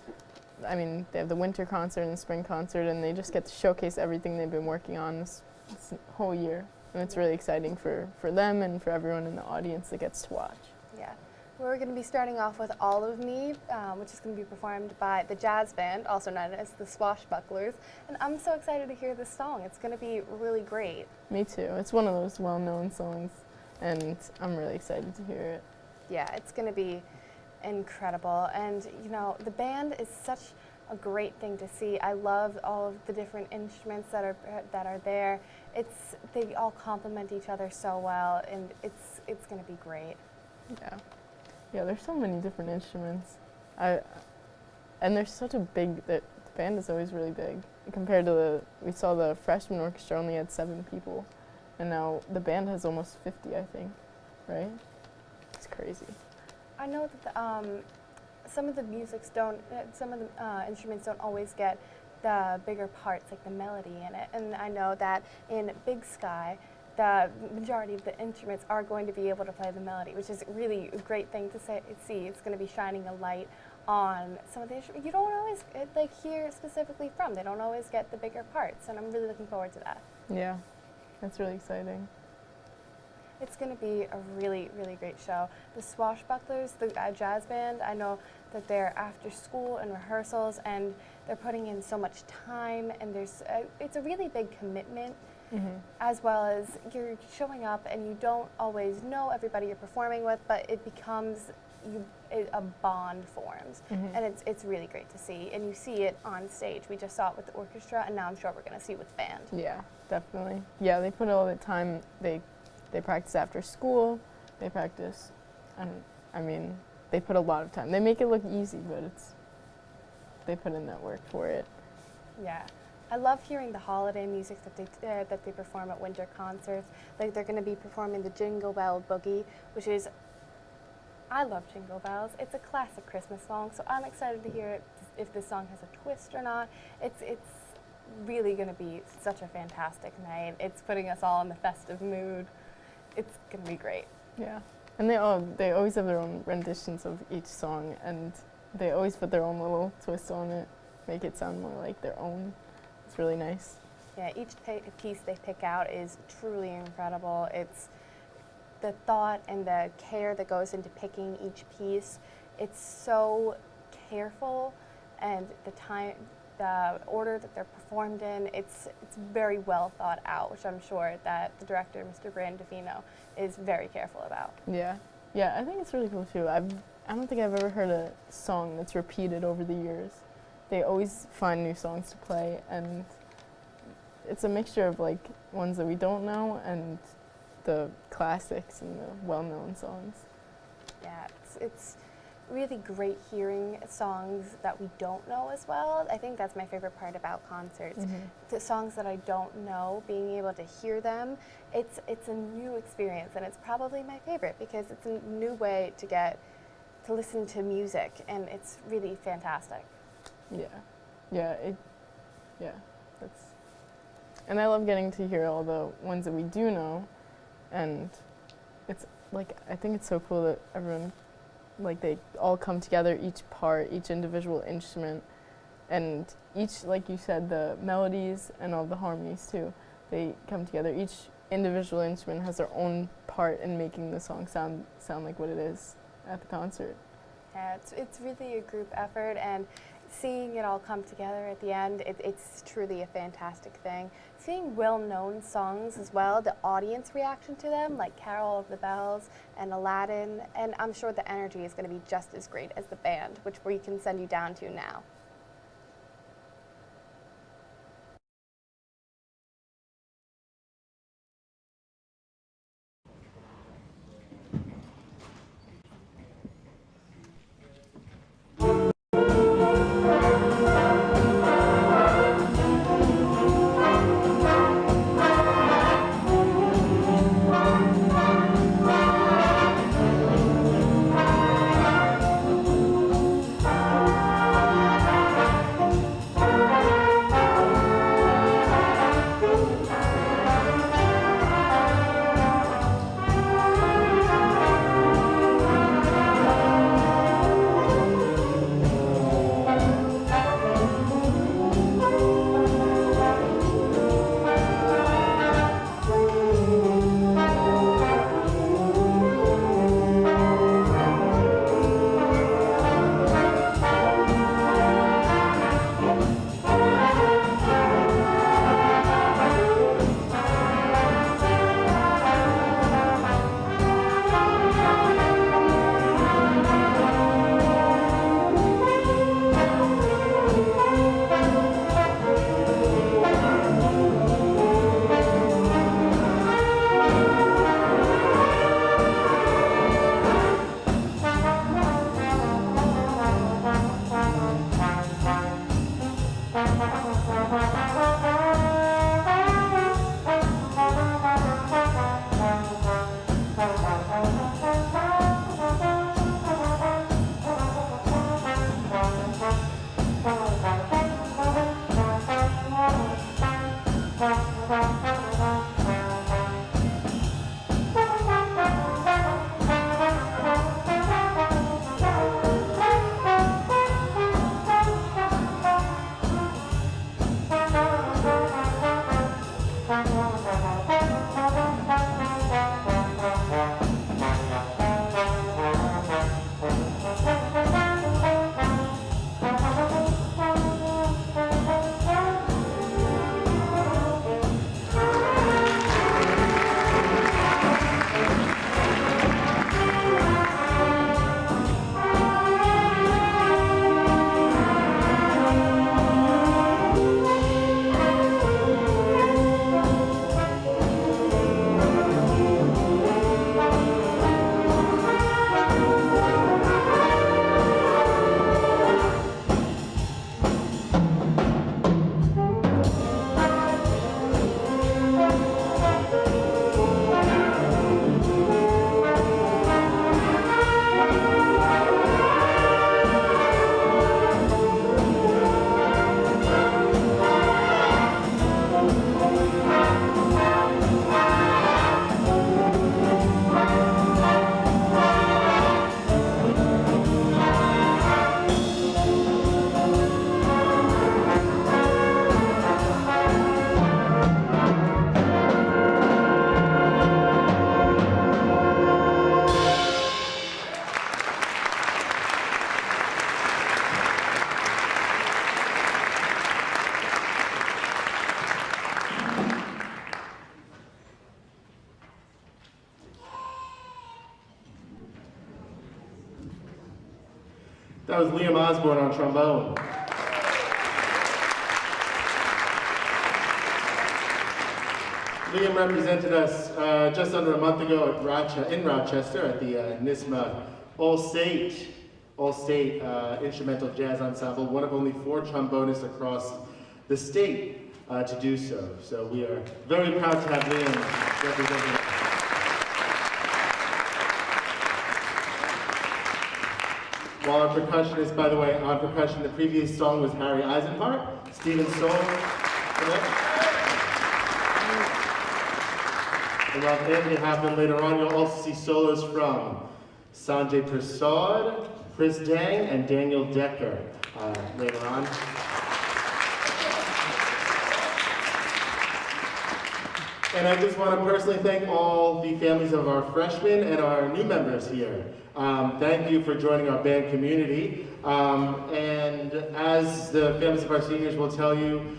I mean, they have the winter concert and the spring concert, and they just get to showcase everything they've been working on this whole year, and it's really exciting for them and for everyone in the audience that gets to watch. Yeah. We're going to be starting off with All of Me, which is going to be performed by the jazz band, also known as the Swashbucklers. And I'm so excited to hear this song. It's going to be really great. Me too. It's one of those well-known songs, and I'm really excited to hear it. Yeah, it's going to be incredible. And, you know, the band is such a great thing to see. I love all of the different instruments that are there. They all complement each other so well, and it's going to be great. Yeah. Yeah, there's so many different instruments. And there's such a the band is always really big. Compared to we saw the freshman orchestra only had 7 people, and now the band has almost 50, I think, right? It's crazy. I know that some of the instruments don't always get the bigger parts, like the melody in it. And I know that in Big Sky, the majority of the instruments are going to be able to play the melody, which is really a great thing to see. It's going to be shining a light on some of the instruments you don't always hear specifically from. They don't always get the bigger parts, and I'm really looking forward to that. Yeah, that's really exciting. It's going to be a really, really great show. The Swashbucklers, the jazz band, I know that they're after school and rehearsals, and they're putting in so much time, and it's a really big commitment. Mm-hmm. As well as you're showing up and you don't always know everybody you're performing with, but it becomes a bond forms. Mm-hmm. And it's really great to see, and you see it on stage. We just saw it with the orchestra, and now I'm sure we're going to see it with the band. Yeah, definitely. Yeah, they put all the time. They practice after school. They practice, they put a lot of time. They make it look easy, but they put in that work for it. Yeah. I love hearing the holiday music that they perform at winter concerts. Like they're going to be performing the Jingle Bell Boogie, which is, I love Jingle Bells. It's a classic Christmas song, so I'm excited to hear if this song has a twist or not. It's really going to be such a fantastic night. It's putting us all in the festive mood. It's going to be great. Yeah, and they always have their own renditions of each song, and they always put their own little twist on it, make it sound more like their own. It's really nice. Yeah, each piece they pick out is truly incredible. It's the thought and the care that goes into picking each piece. It's so careful, and the order that they're performed in, it's very well thought out, which I'm sure that the director, Mr. Brandolfino, is very careful about. Yeah, I think it's really cool too. I don't think I've ever heard a song that's repeated over the years. They always find new songs to play, and it's a mixture of like ones that we don't know and the classics and the well-known songs. Yeah, it's really great hearing songs that we don't know as well. I think that's my favorite part about concerts. Mm-hmm. The songs that I don't know, being able to hear them, it's a new experience, and it's probably my favorite because it's a new way to listen to music, and it's really fantastic. And I love getting to hear all the ones that we do know, and it's like, I think it's so cool that everyone, like, they all come together, each individual instrument, and each, like you said, the melodies and all the harmonies too, they come together. Each individual instrument has their own part in making the song sound like what it is at the concert. Yeah, it's really a group effort, and seeing it all come together at the end, it's truly a fantastic thing. Seeing well-known songs as well, the audience reaction to them, like Carol of the Bells and Aladdin, and I'm sure the energy is going to be just as great as the band, which we can send you down to now. That was Liam Osborne on trombone. Liam represented us just under a month ago in Rochester at the NISMA All-State Instrumental Jazz Ensemble, one of only 4 trombonists across the state to do so. So we are very proud to have Liam representing us. While our percussionist, by the way, on percussion, the previous song was Harry Eisenhart, Stephen Soul. And while Anthony happened later on, you'll also see solos from Sanjay Prasad, Chris Dang, and Daniel Decker later on. And I just want to personally thank all the families of our freshmen and our new members here. Thank you for joining our band community. And as the families of our seniors will tell you,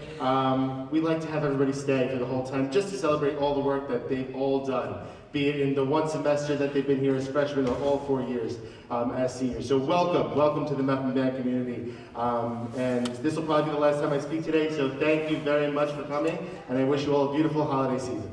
we like to have everybody stay for the whole time just to celebrate all the work that they've all done, be it in the 1 semester that they've been here as freshmen or all 4 years as seniors. So welcome to the Mepham Band community. And this will probably be the last time I speak today, so thank you very much for coming, and I wish you all a beautiful holiday season.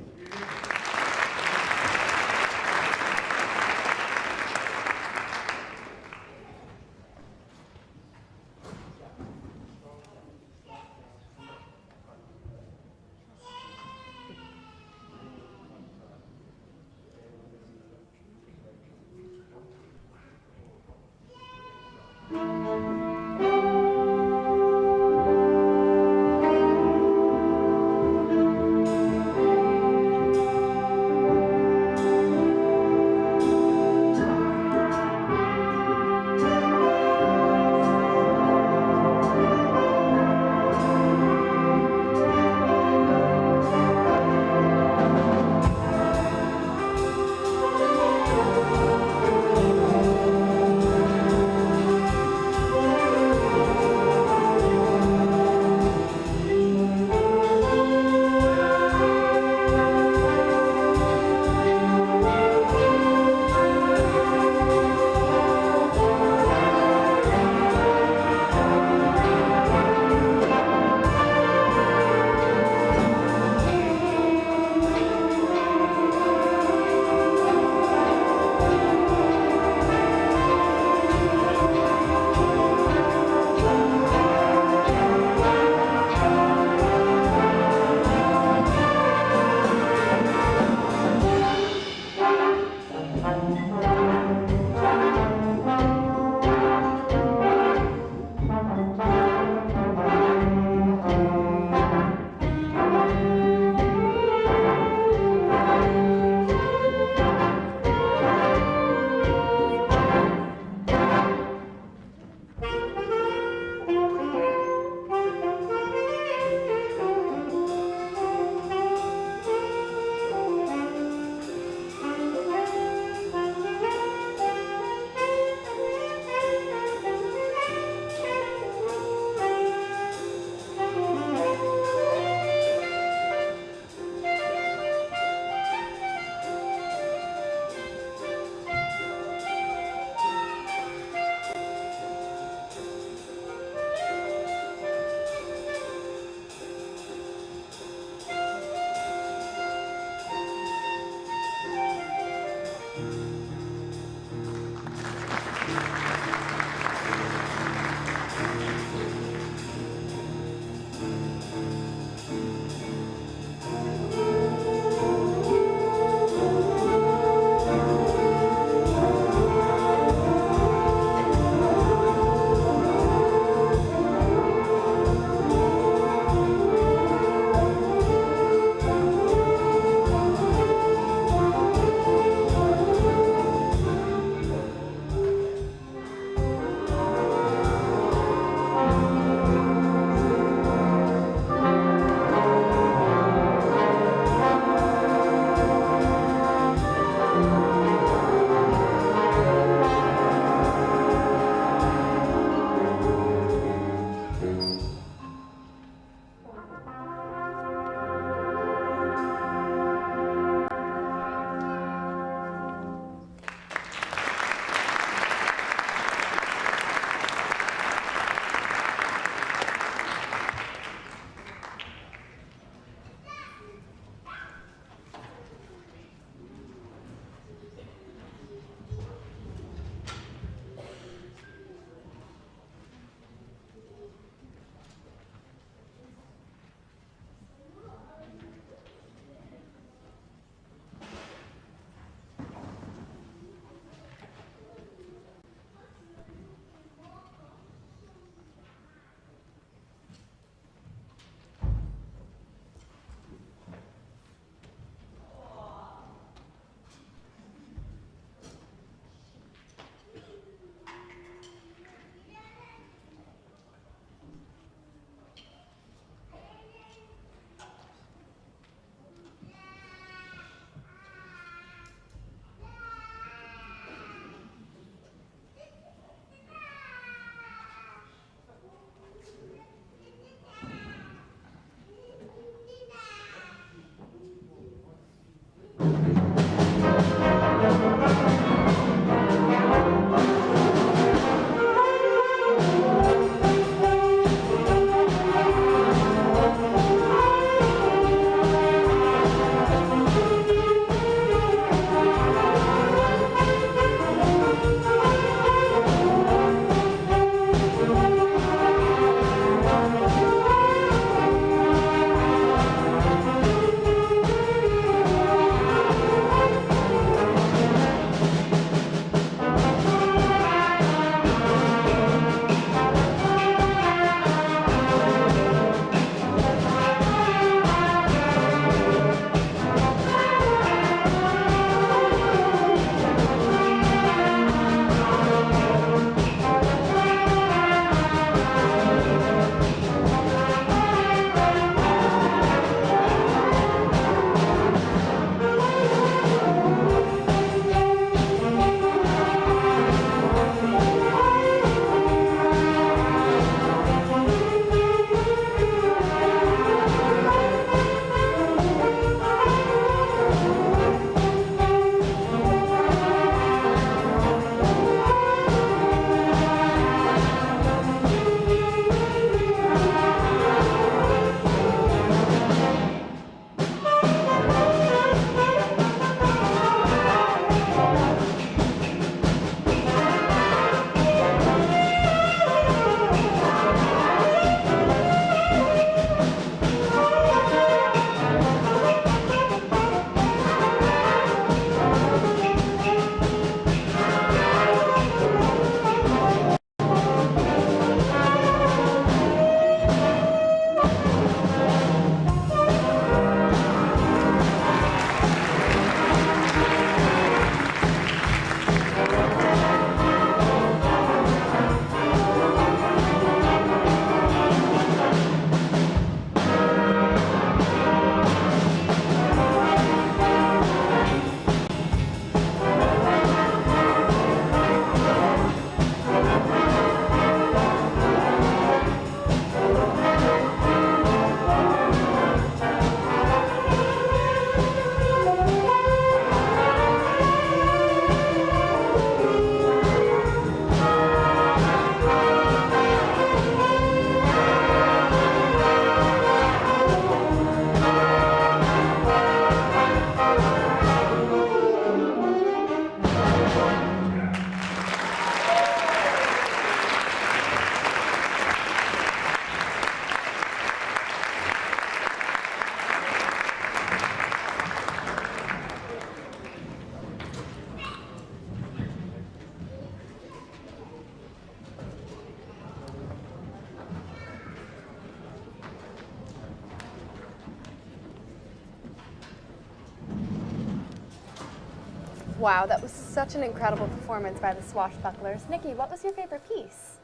Wow, that was such an incredible performance by the Swashbucklers. Nikki, what was your favorite piece?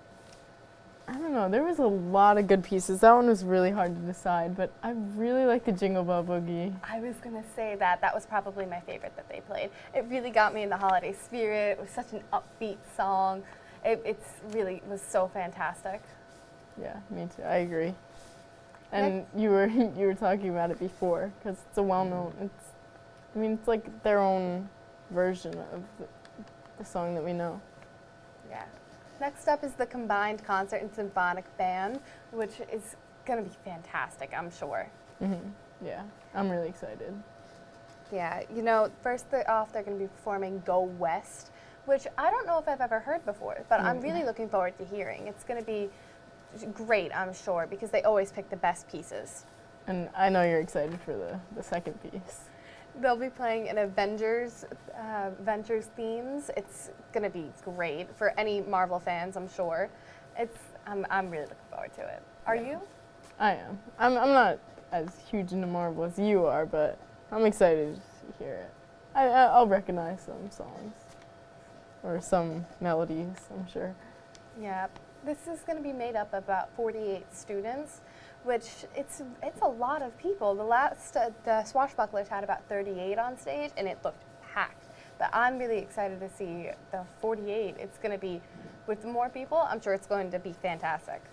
I don't know, there was a lot of good pieces. That one was really hard to decide, but I really like the Jingle Bell Boogie. I was going to say that. That was probably my favorite that they played. It really got me in the holiday spirit. It was such an upbeat song. It really was so fantastic. Yeah, me too. I agree. And you were talking about it before because it's a well-known. It's like their own version of the song that we know. Yeah. Next up is the Combined Concert and Symphonic Band, which is going to be fantastic, I'm sure. Yeah, I'm really excited. Yeah, you know, first off, they're going to be performing Go West, which I don't know if I've ever heard before, but I'm really looking forward to hearing. It's going to be great, I'm sure, because they always pick the best pieces. And I know you're excited for the second piece. They'll be playing an Avengers themes. It's going to be great for any Marvel fans, I'm sure. I'm really looking forward to it. Are you? I am. I'm not as huge into Marvel as you are, but I'm excited to hear it. I'll recognize some songs or some melodies, I'm sure. Yeah. This is going to be made up of about 48 students, which it's a lot of people. The Swashbucklers had about 38 on stage, and it looked packed. But I'm really excited to see the 48. It's going to be, with more people, I'm sure it's going to be fantastic.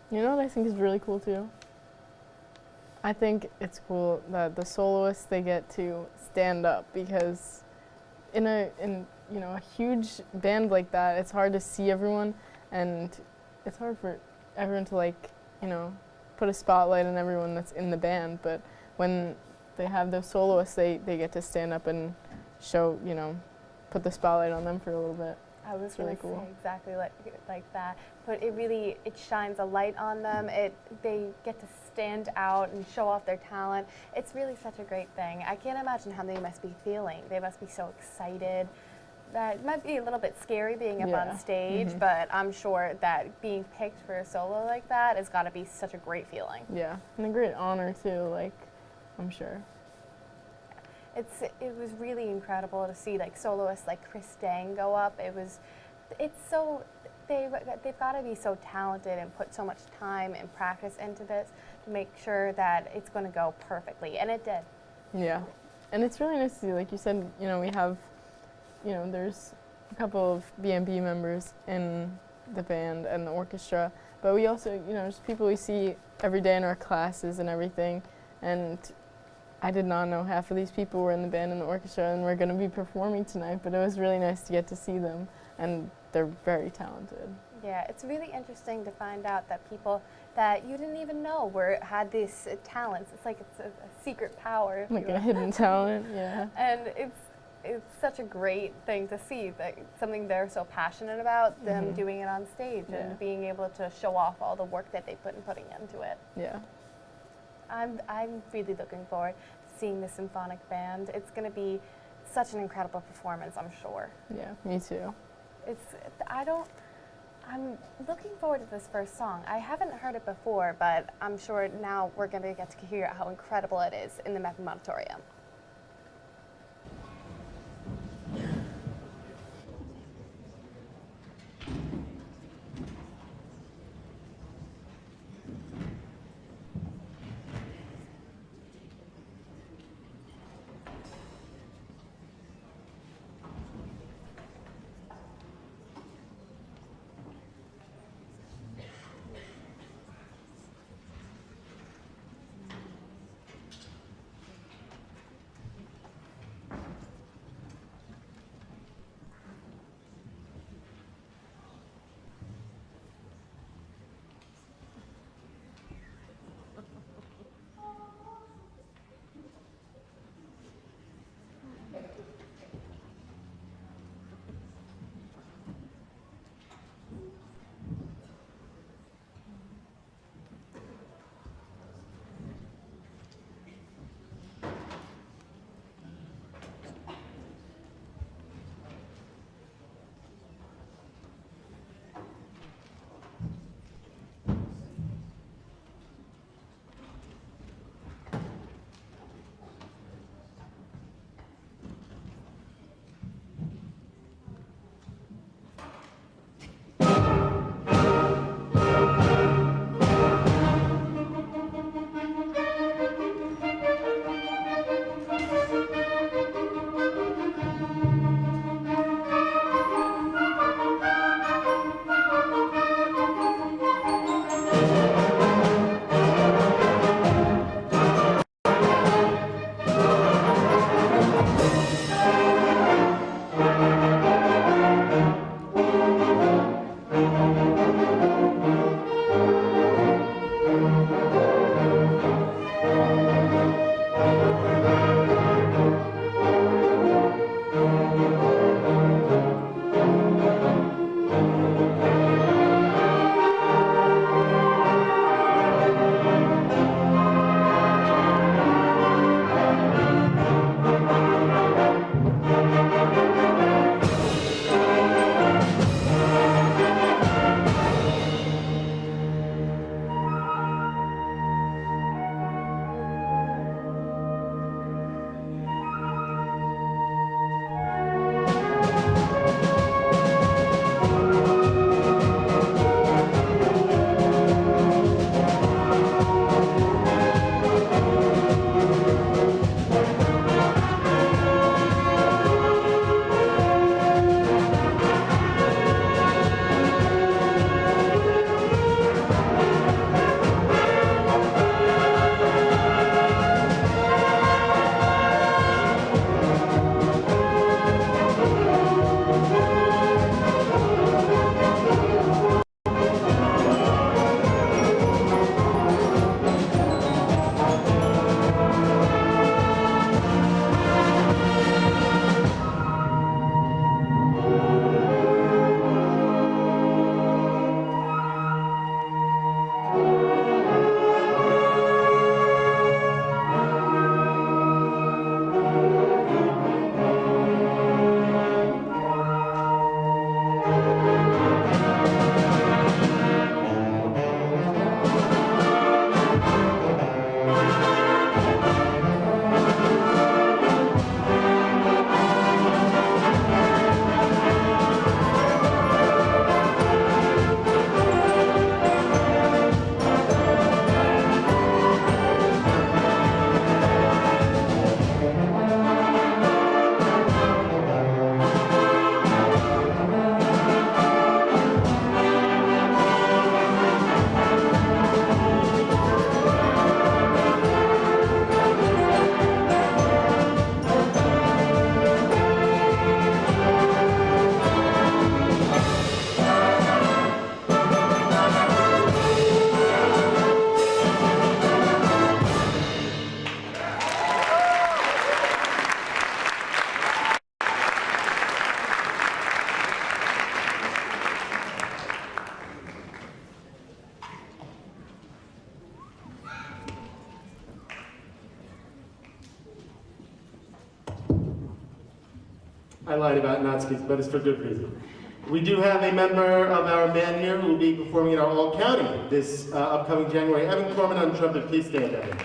You know what I think is really cool too? I think it's cool that the soloists, they get to stand up, because in a huge band like that, it's hard to see everyone, and it's hard for everyone to put a spotlight on everyone that's in the band. But when they have those soloists, they get to stand up and show, put the spotlight on them for a little bit. I was really going to cool. say exactly like that. But it shines a light on them. They get to stand out and show off their talent. It's really such a great thing. I can't imagine how they must be feeling. They must be so excited. That might be a little bit scary being up on stage, but I'm sure that being picked for a solo like that has got to be such a great feeling. Yeah, and a great honor too, I'm sure. It was really incredible to see soloists like Chris Dang go up. They've got to be so talented and put so much time and practice into this to make sure that it's going to go perfectly, and it did. Yeah, and it's really nice to see, like you said, we have, there's a couple of BMB members in the band and the orchestra, but we also, there's people we see every day in our classes and everything, and I did not know half of these people were in the band and the orchestra and we're going to be performing tonight, but it was really nice to get to see them, and they're very talented. Yeah, it's really interesting to find out that people that you didn't even know had these talents. It's like it's a secret power. Like a hidden talent, yeah. And it's such a great thing to see, that something they're so passionate about, them doing it on stage and being able to show off all the work that they put in putting into it. Yeah. I'm really looking forward to seeing the Symphonic Band. It's going to be such an incredible performance, I'm sure. Yeah, me too. I'm looking forward to this first song. I haven't heard it before, but I'm sure now we're going to get to hear how incredible it is in the Meckham Auditorium. I lied about not speaking, but it's for good reason. We do have a member of our band here who will be performing in our all-county this upcoming January. Evan Corman on trumpet, please stand, Evan.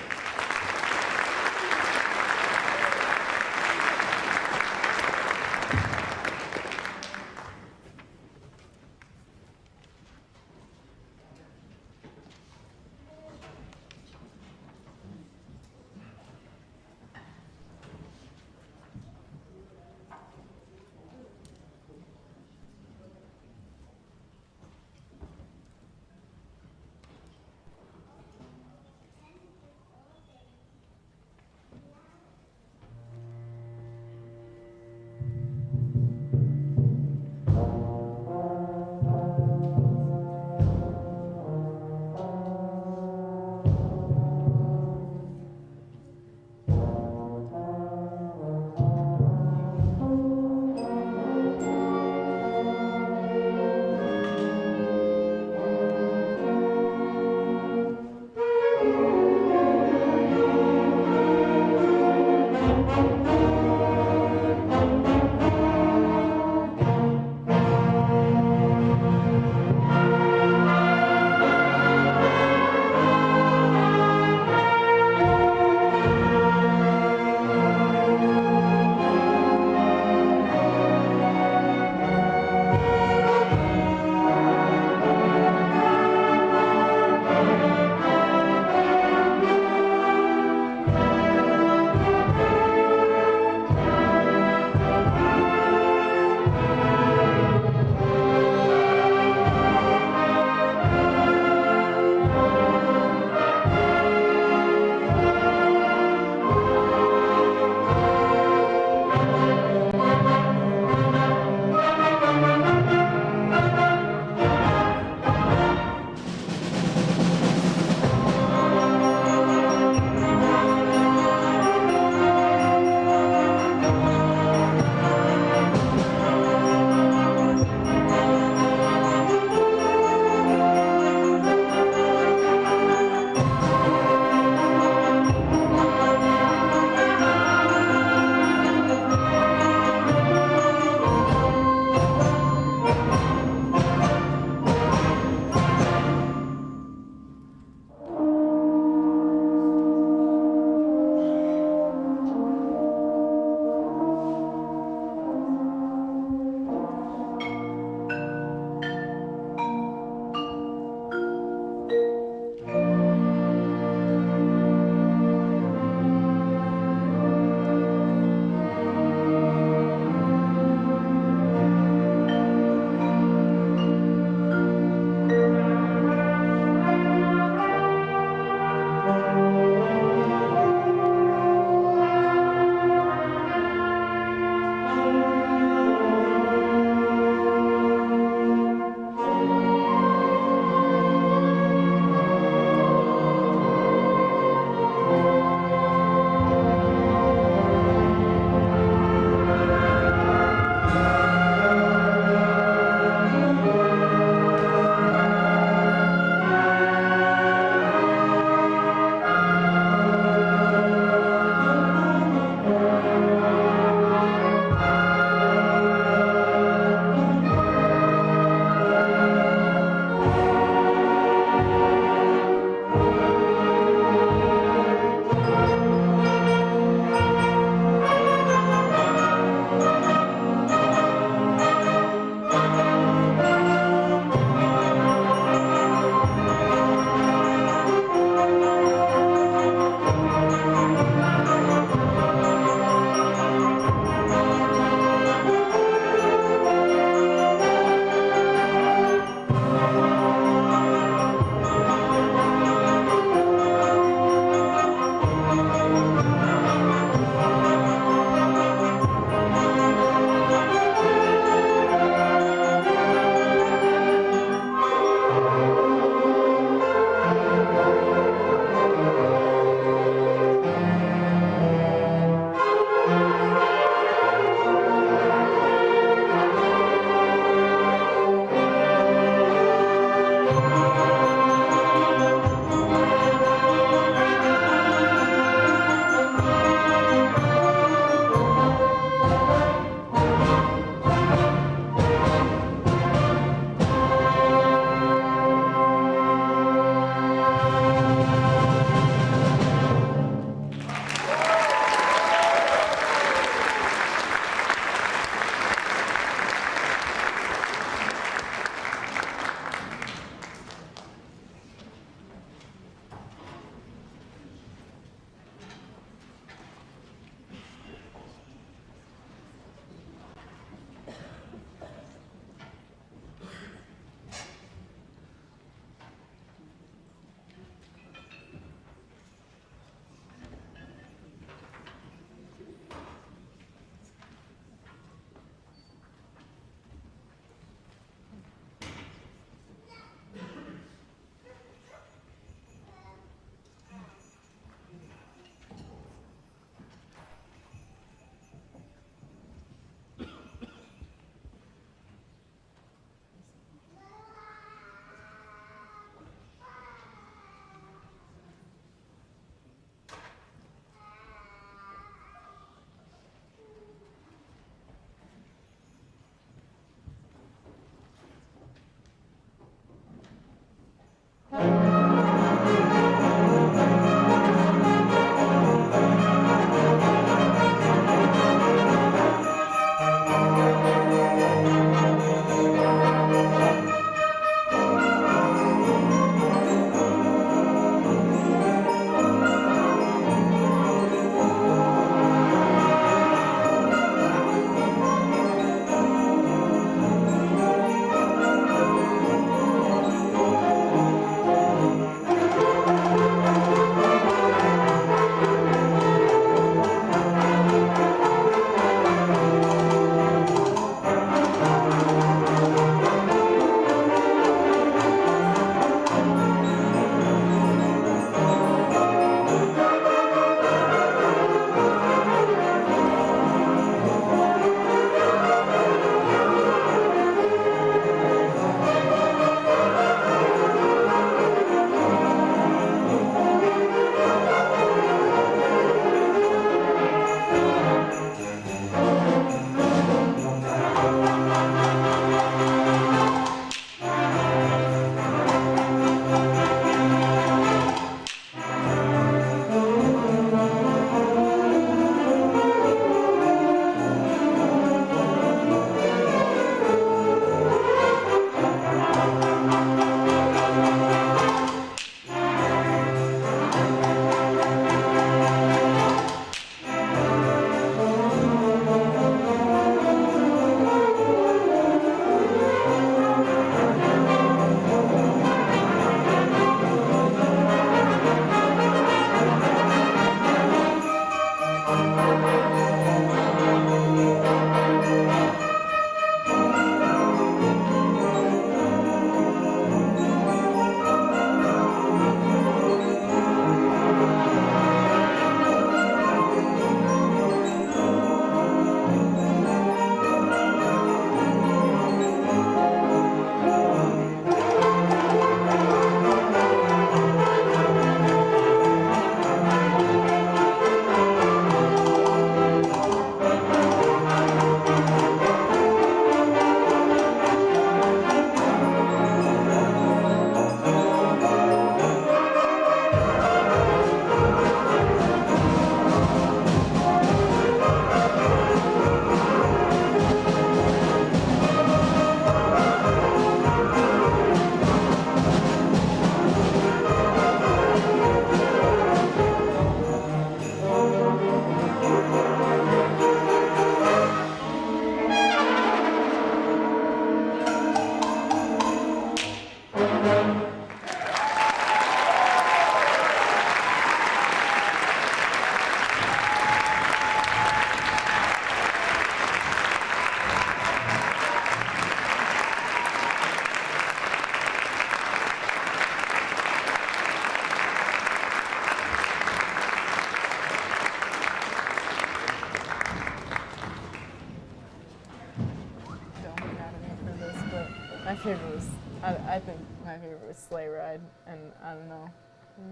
my favorite was, I think my favorite was Sleigh Ride, and I don't know.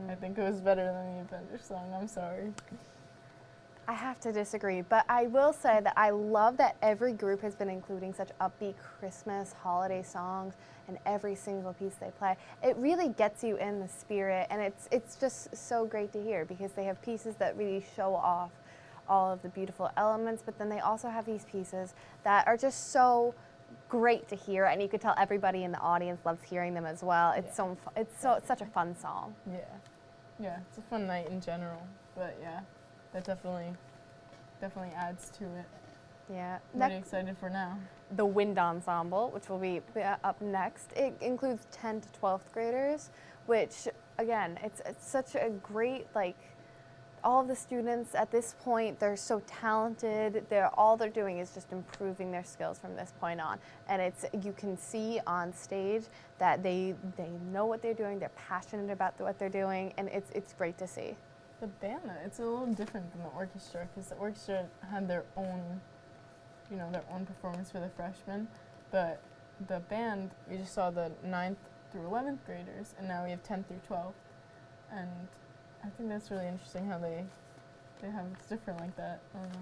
I think it was better than the Avengers song, I'm sorry. I have to disagree, but I will say that I love that every group has been including such upbeat Christmas holiday songs in every single piece they play. It really gets you in the spirit, and it's just so great to hear because they have pieces that really show off all of the beautiful elements, but then they also have these pieces that are just so great to hear, and you could tell everybody in the audience loves hearing them as well. It's it's such a fun song. Yeah, it's a fun night in general, but yeah, that definitely adds to it. Yeah. What are you excited for now? The Wind Ensemble, which will be up next. It includes 10th to 12th graders, which again, it's such a great, like, all of the students at this point, they're so talented. All they're doing is just improving their skills from this point on. And you can see on stage that they know what they're doing, they're passionate about what they're doing, and it's great to see. The band, it's a little different than the orchestra, because the orchestra had their own, their own performance for the freshmen, but the band, we just saw the 9th through 11th graders, and now we have 10th through 12th, and I think that's really interesting how they have it's different like that. I don't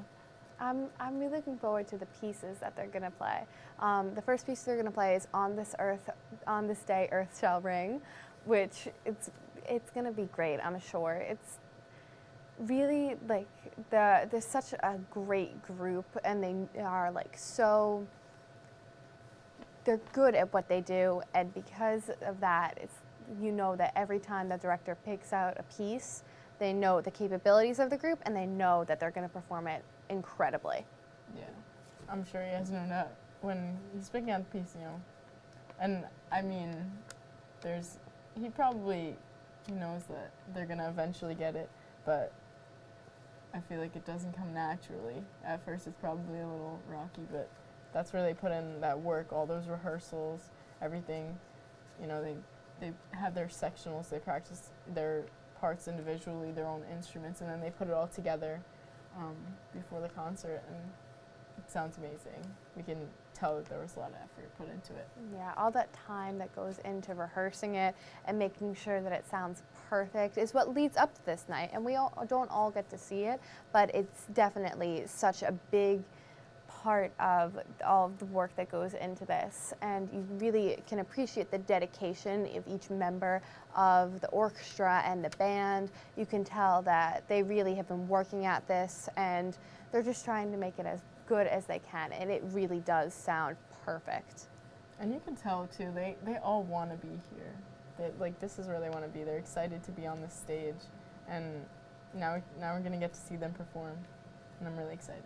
know. I'm really looking forward to the pieces that they're gonna play. The first piece they're gonna play is On This Day Earth Shall Ring, which it's gonna be great, I'm sure. It's really like there's such a great group, and they are like they're good at what they do, and because of that, that every time the director picks out a piece, they know the capabilities of the group, and they know that they're going to perform it incredibly. Yeah, I'm sure he has no doubt when he's picking out the piece, and I mean, he probably knows that they're going to eventually get it, but I feel like it doesn't come naturally. At first it's probably a little rocky, but that's where they put in that work, all those rehearsals, everything. They have their sectionals, they practice their parts individually, their own instruments, and then they put it all together before the concert, and it sounds amazing. We can tell that there was a lot of effort put into it. Yeah, all that time that goes into rehearsing it and making sure that it sounds perfect is what leads up to this night, and we don't all get to see it, but it's definitely such a big part of all of the work that goes into this, and you really can appreciate the dedication of each member of the orchestra and the band. You can tell that they really have been working at this, and they're just trying to make it as good as they can, and it really does sound perfect. And you can tell too, they all want to be here. This is where they want to be. They're excited to be on this stage, and now we're going to get to see them perform, and I'm really excited.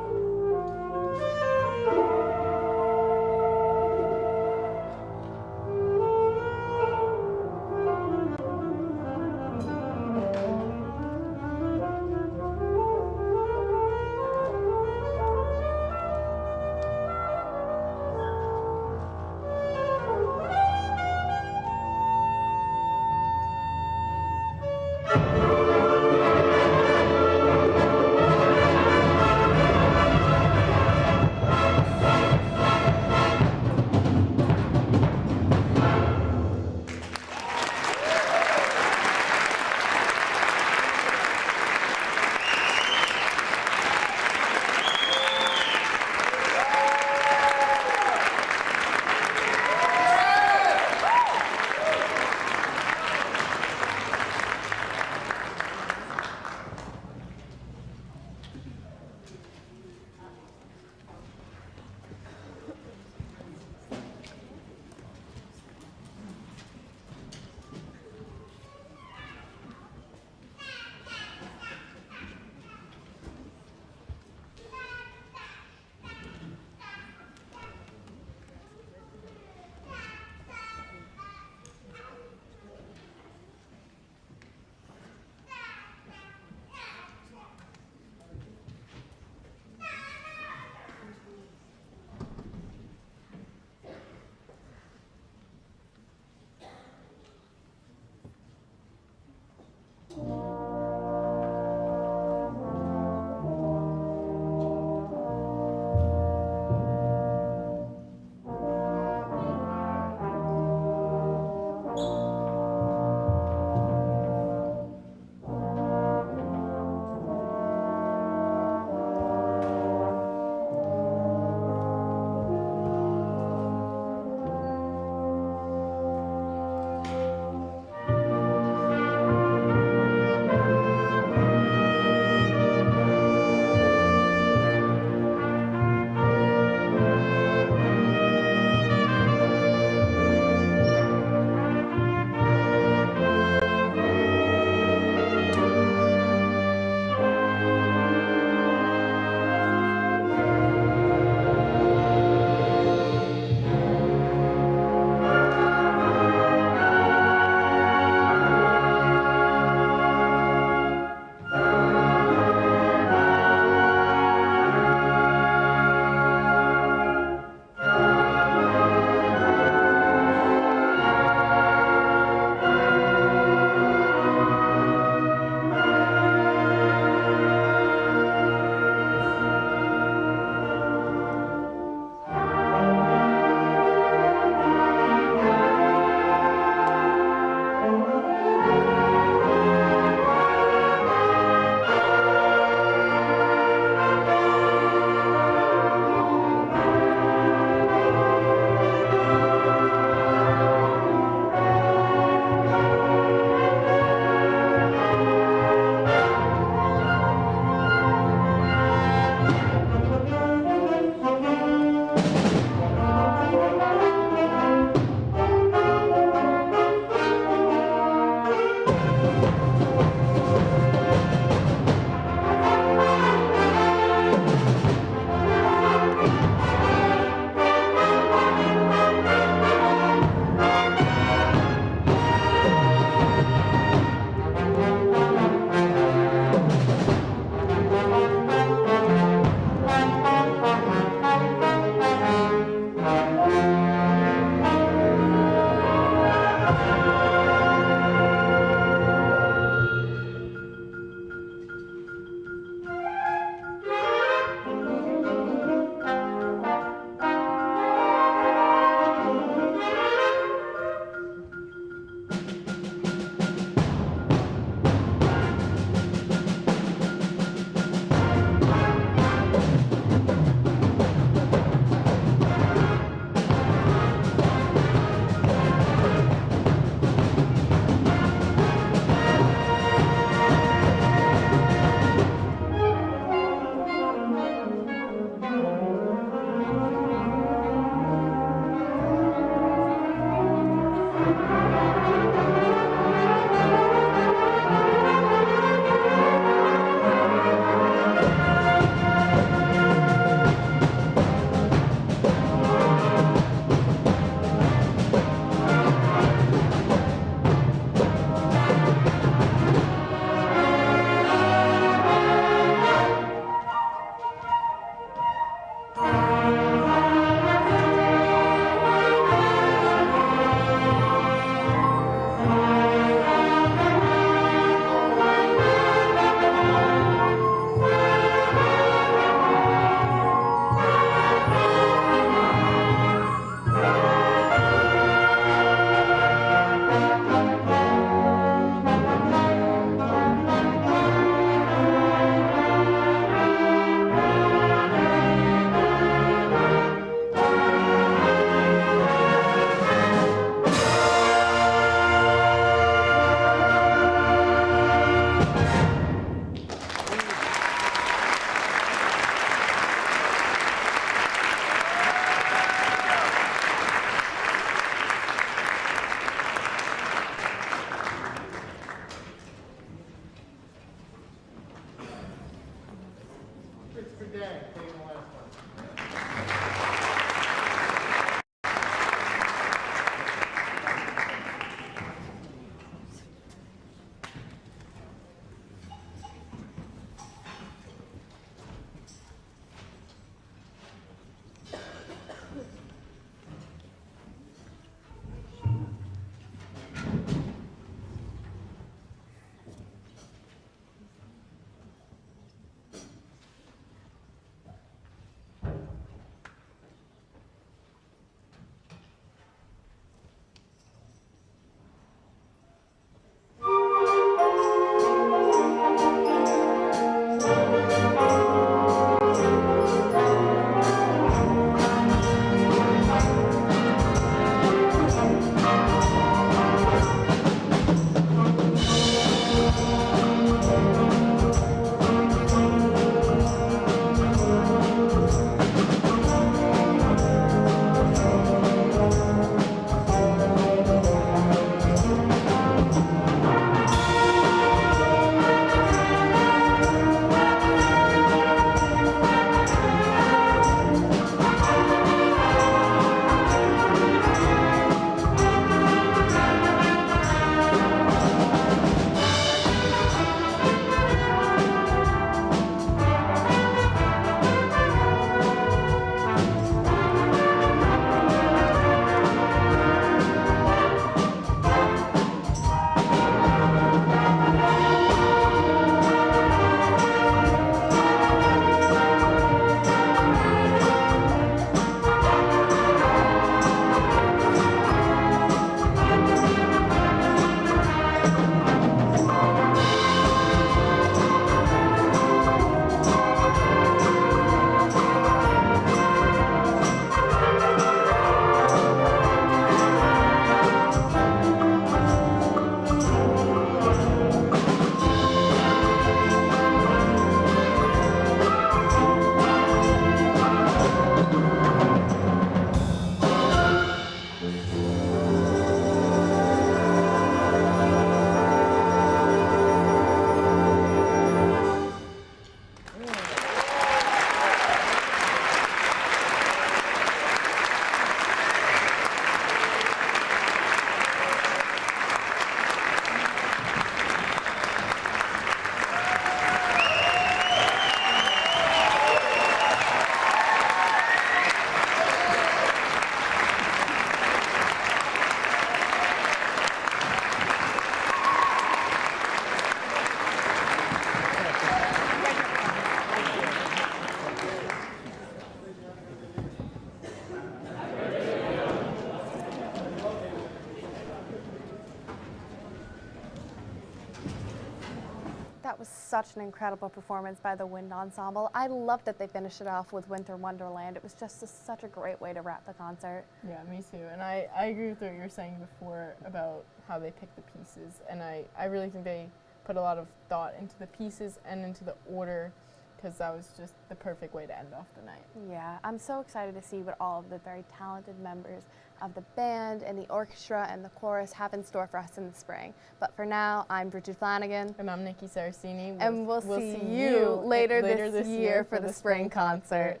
was such an incredible performance by the Wind Ensemble. I loved that they finished it off with Winter Wonderland. It was just such a great way to wrap the concert. Yeah, me too. And I agree with what you were saying before about how they picked the pieces. And I really think they put a lot of thought into the pieces and into the order, because that was just the perfect way to end off the night. Yeah, I'm so excited to see what all of the very talented members of the band and the orchestra and the chorus have in store for us in the spring. But for now, I'm Bridget Flanagan. And I'm Nikki Saracini. And we'll see you later this year for the spring concert.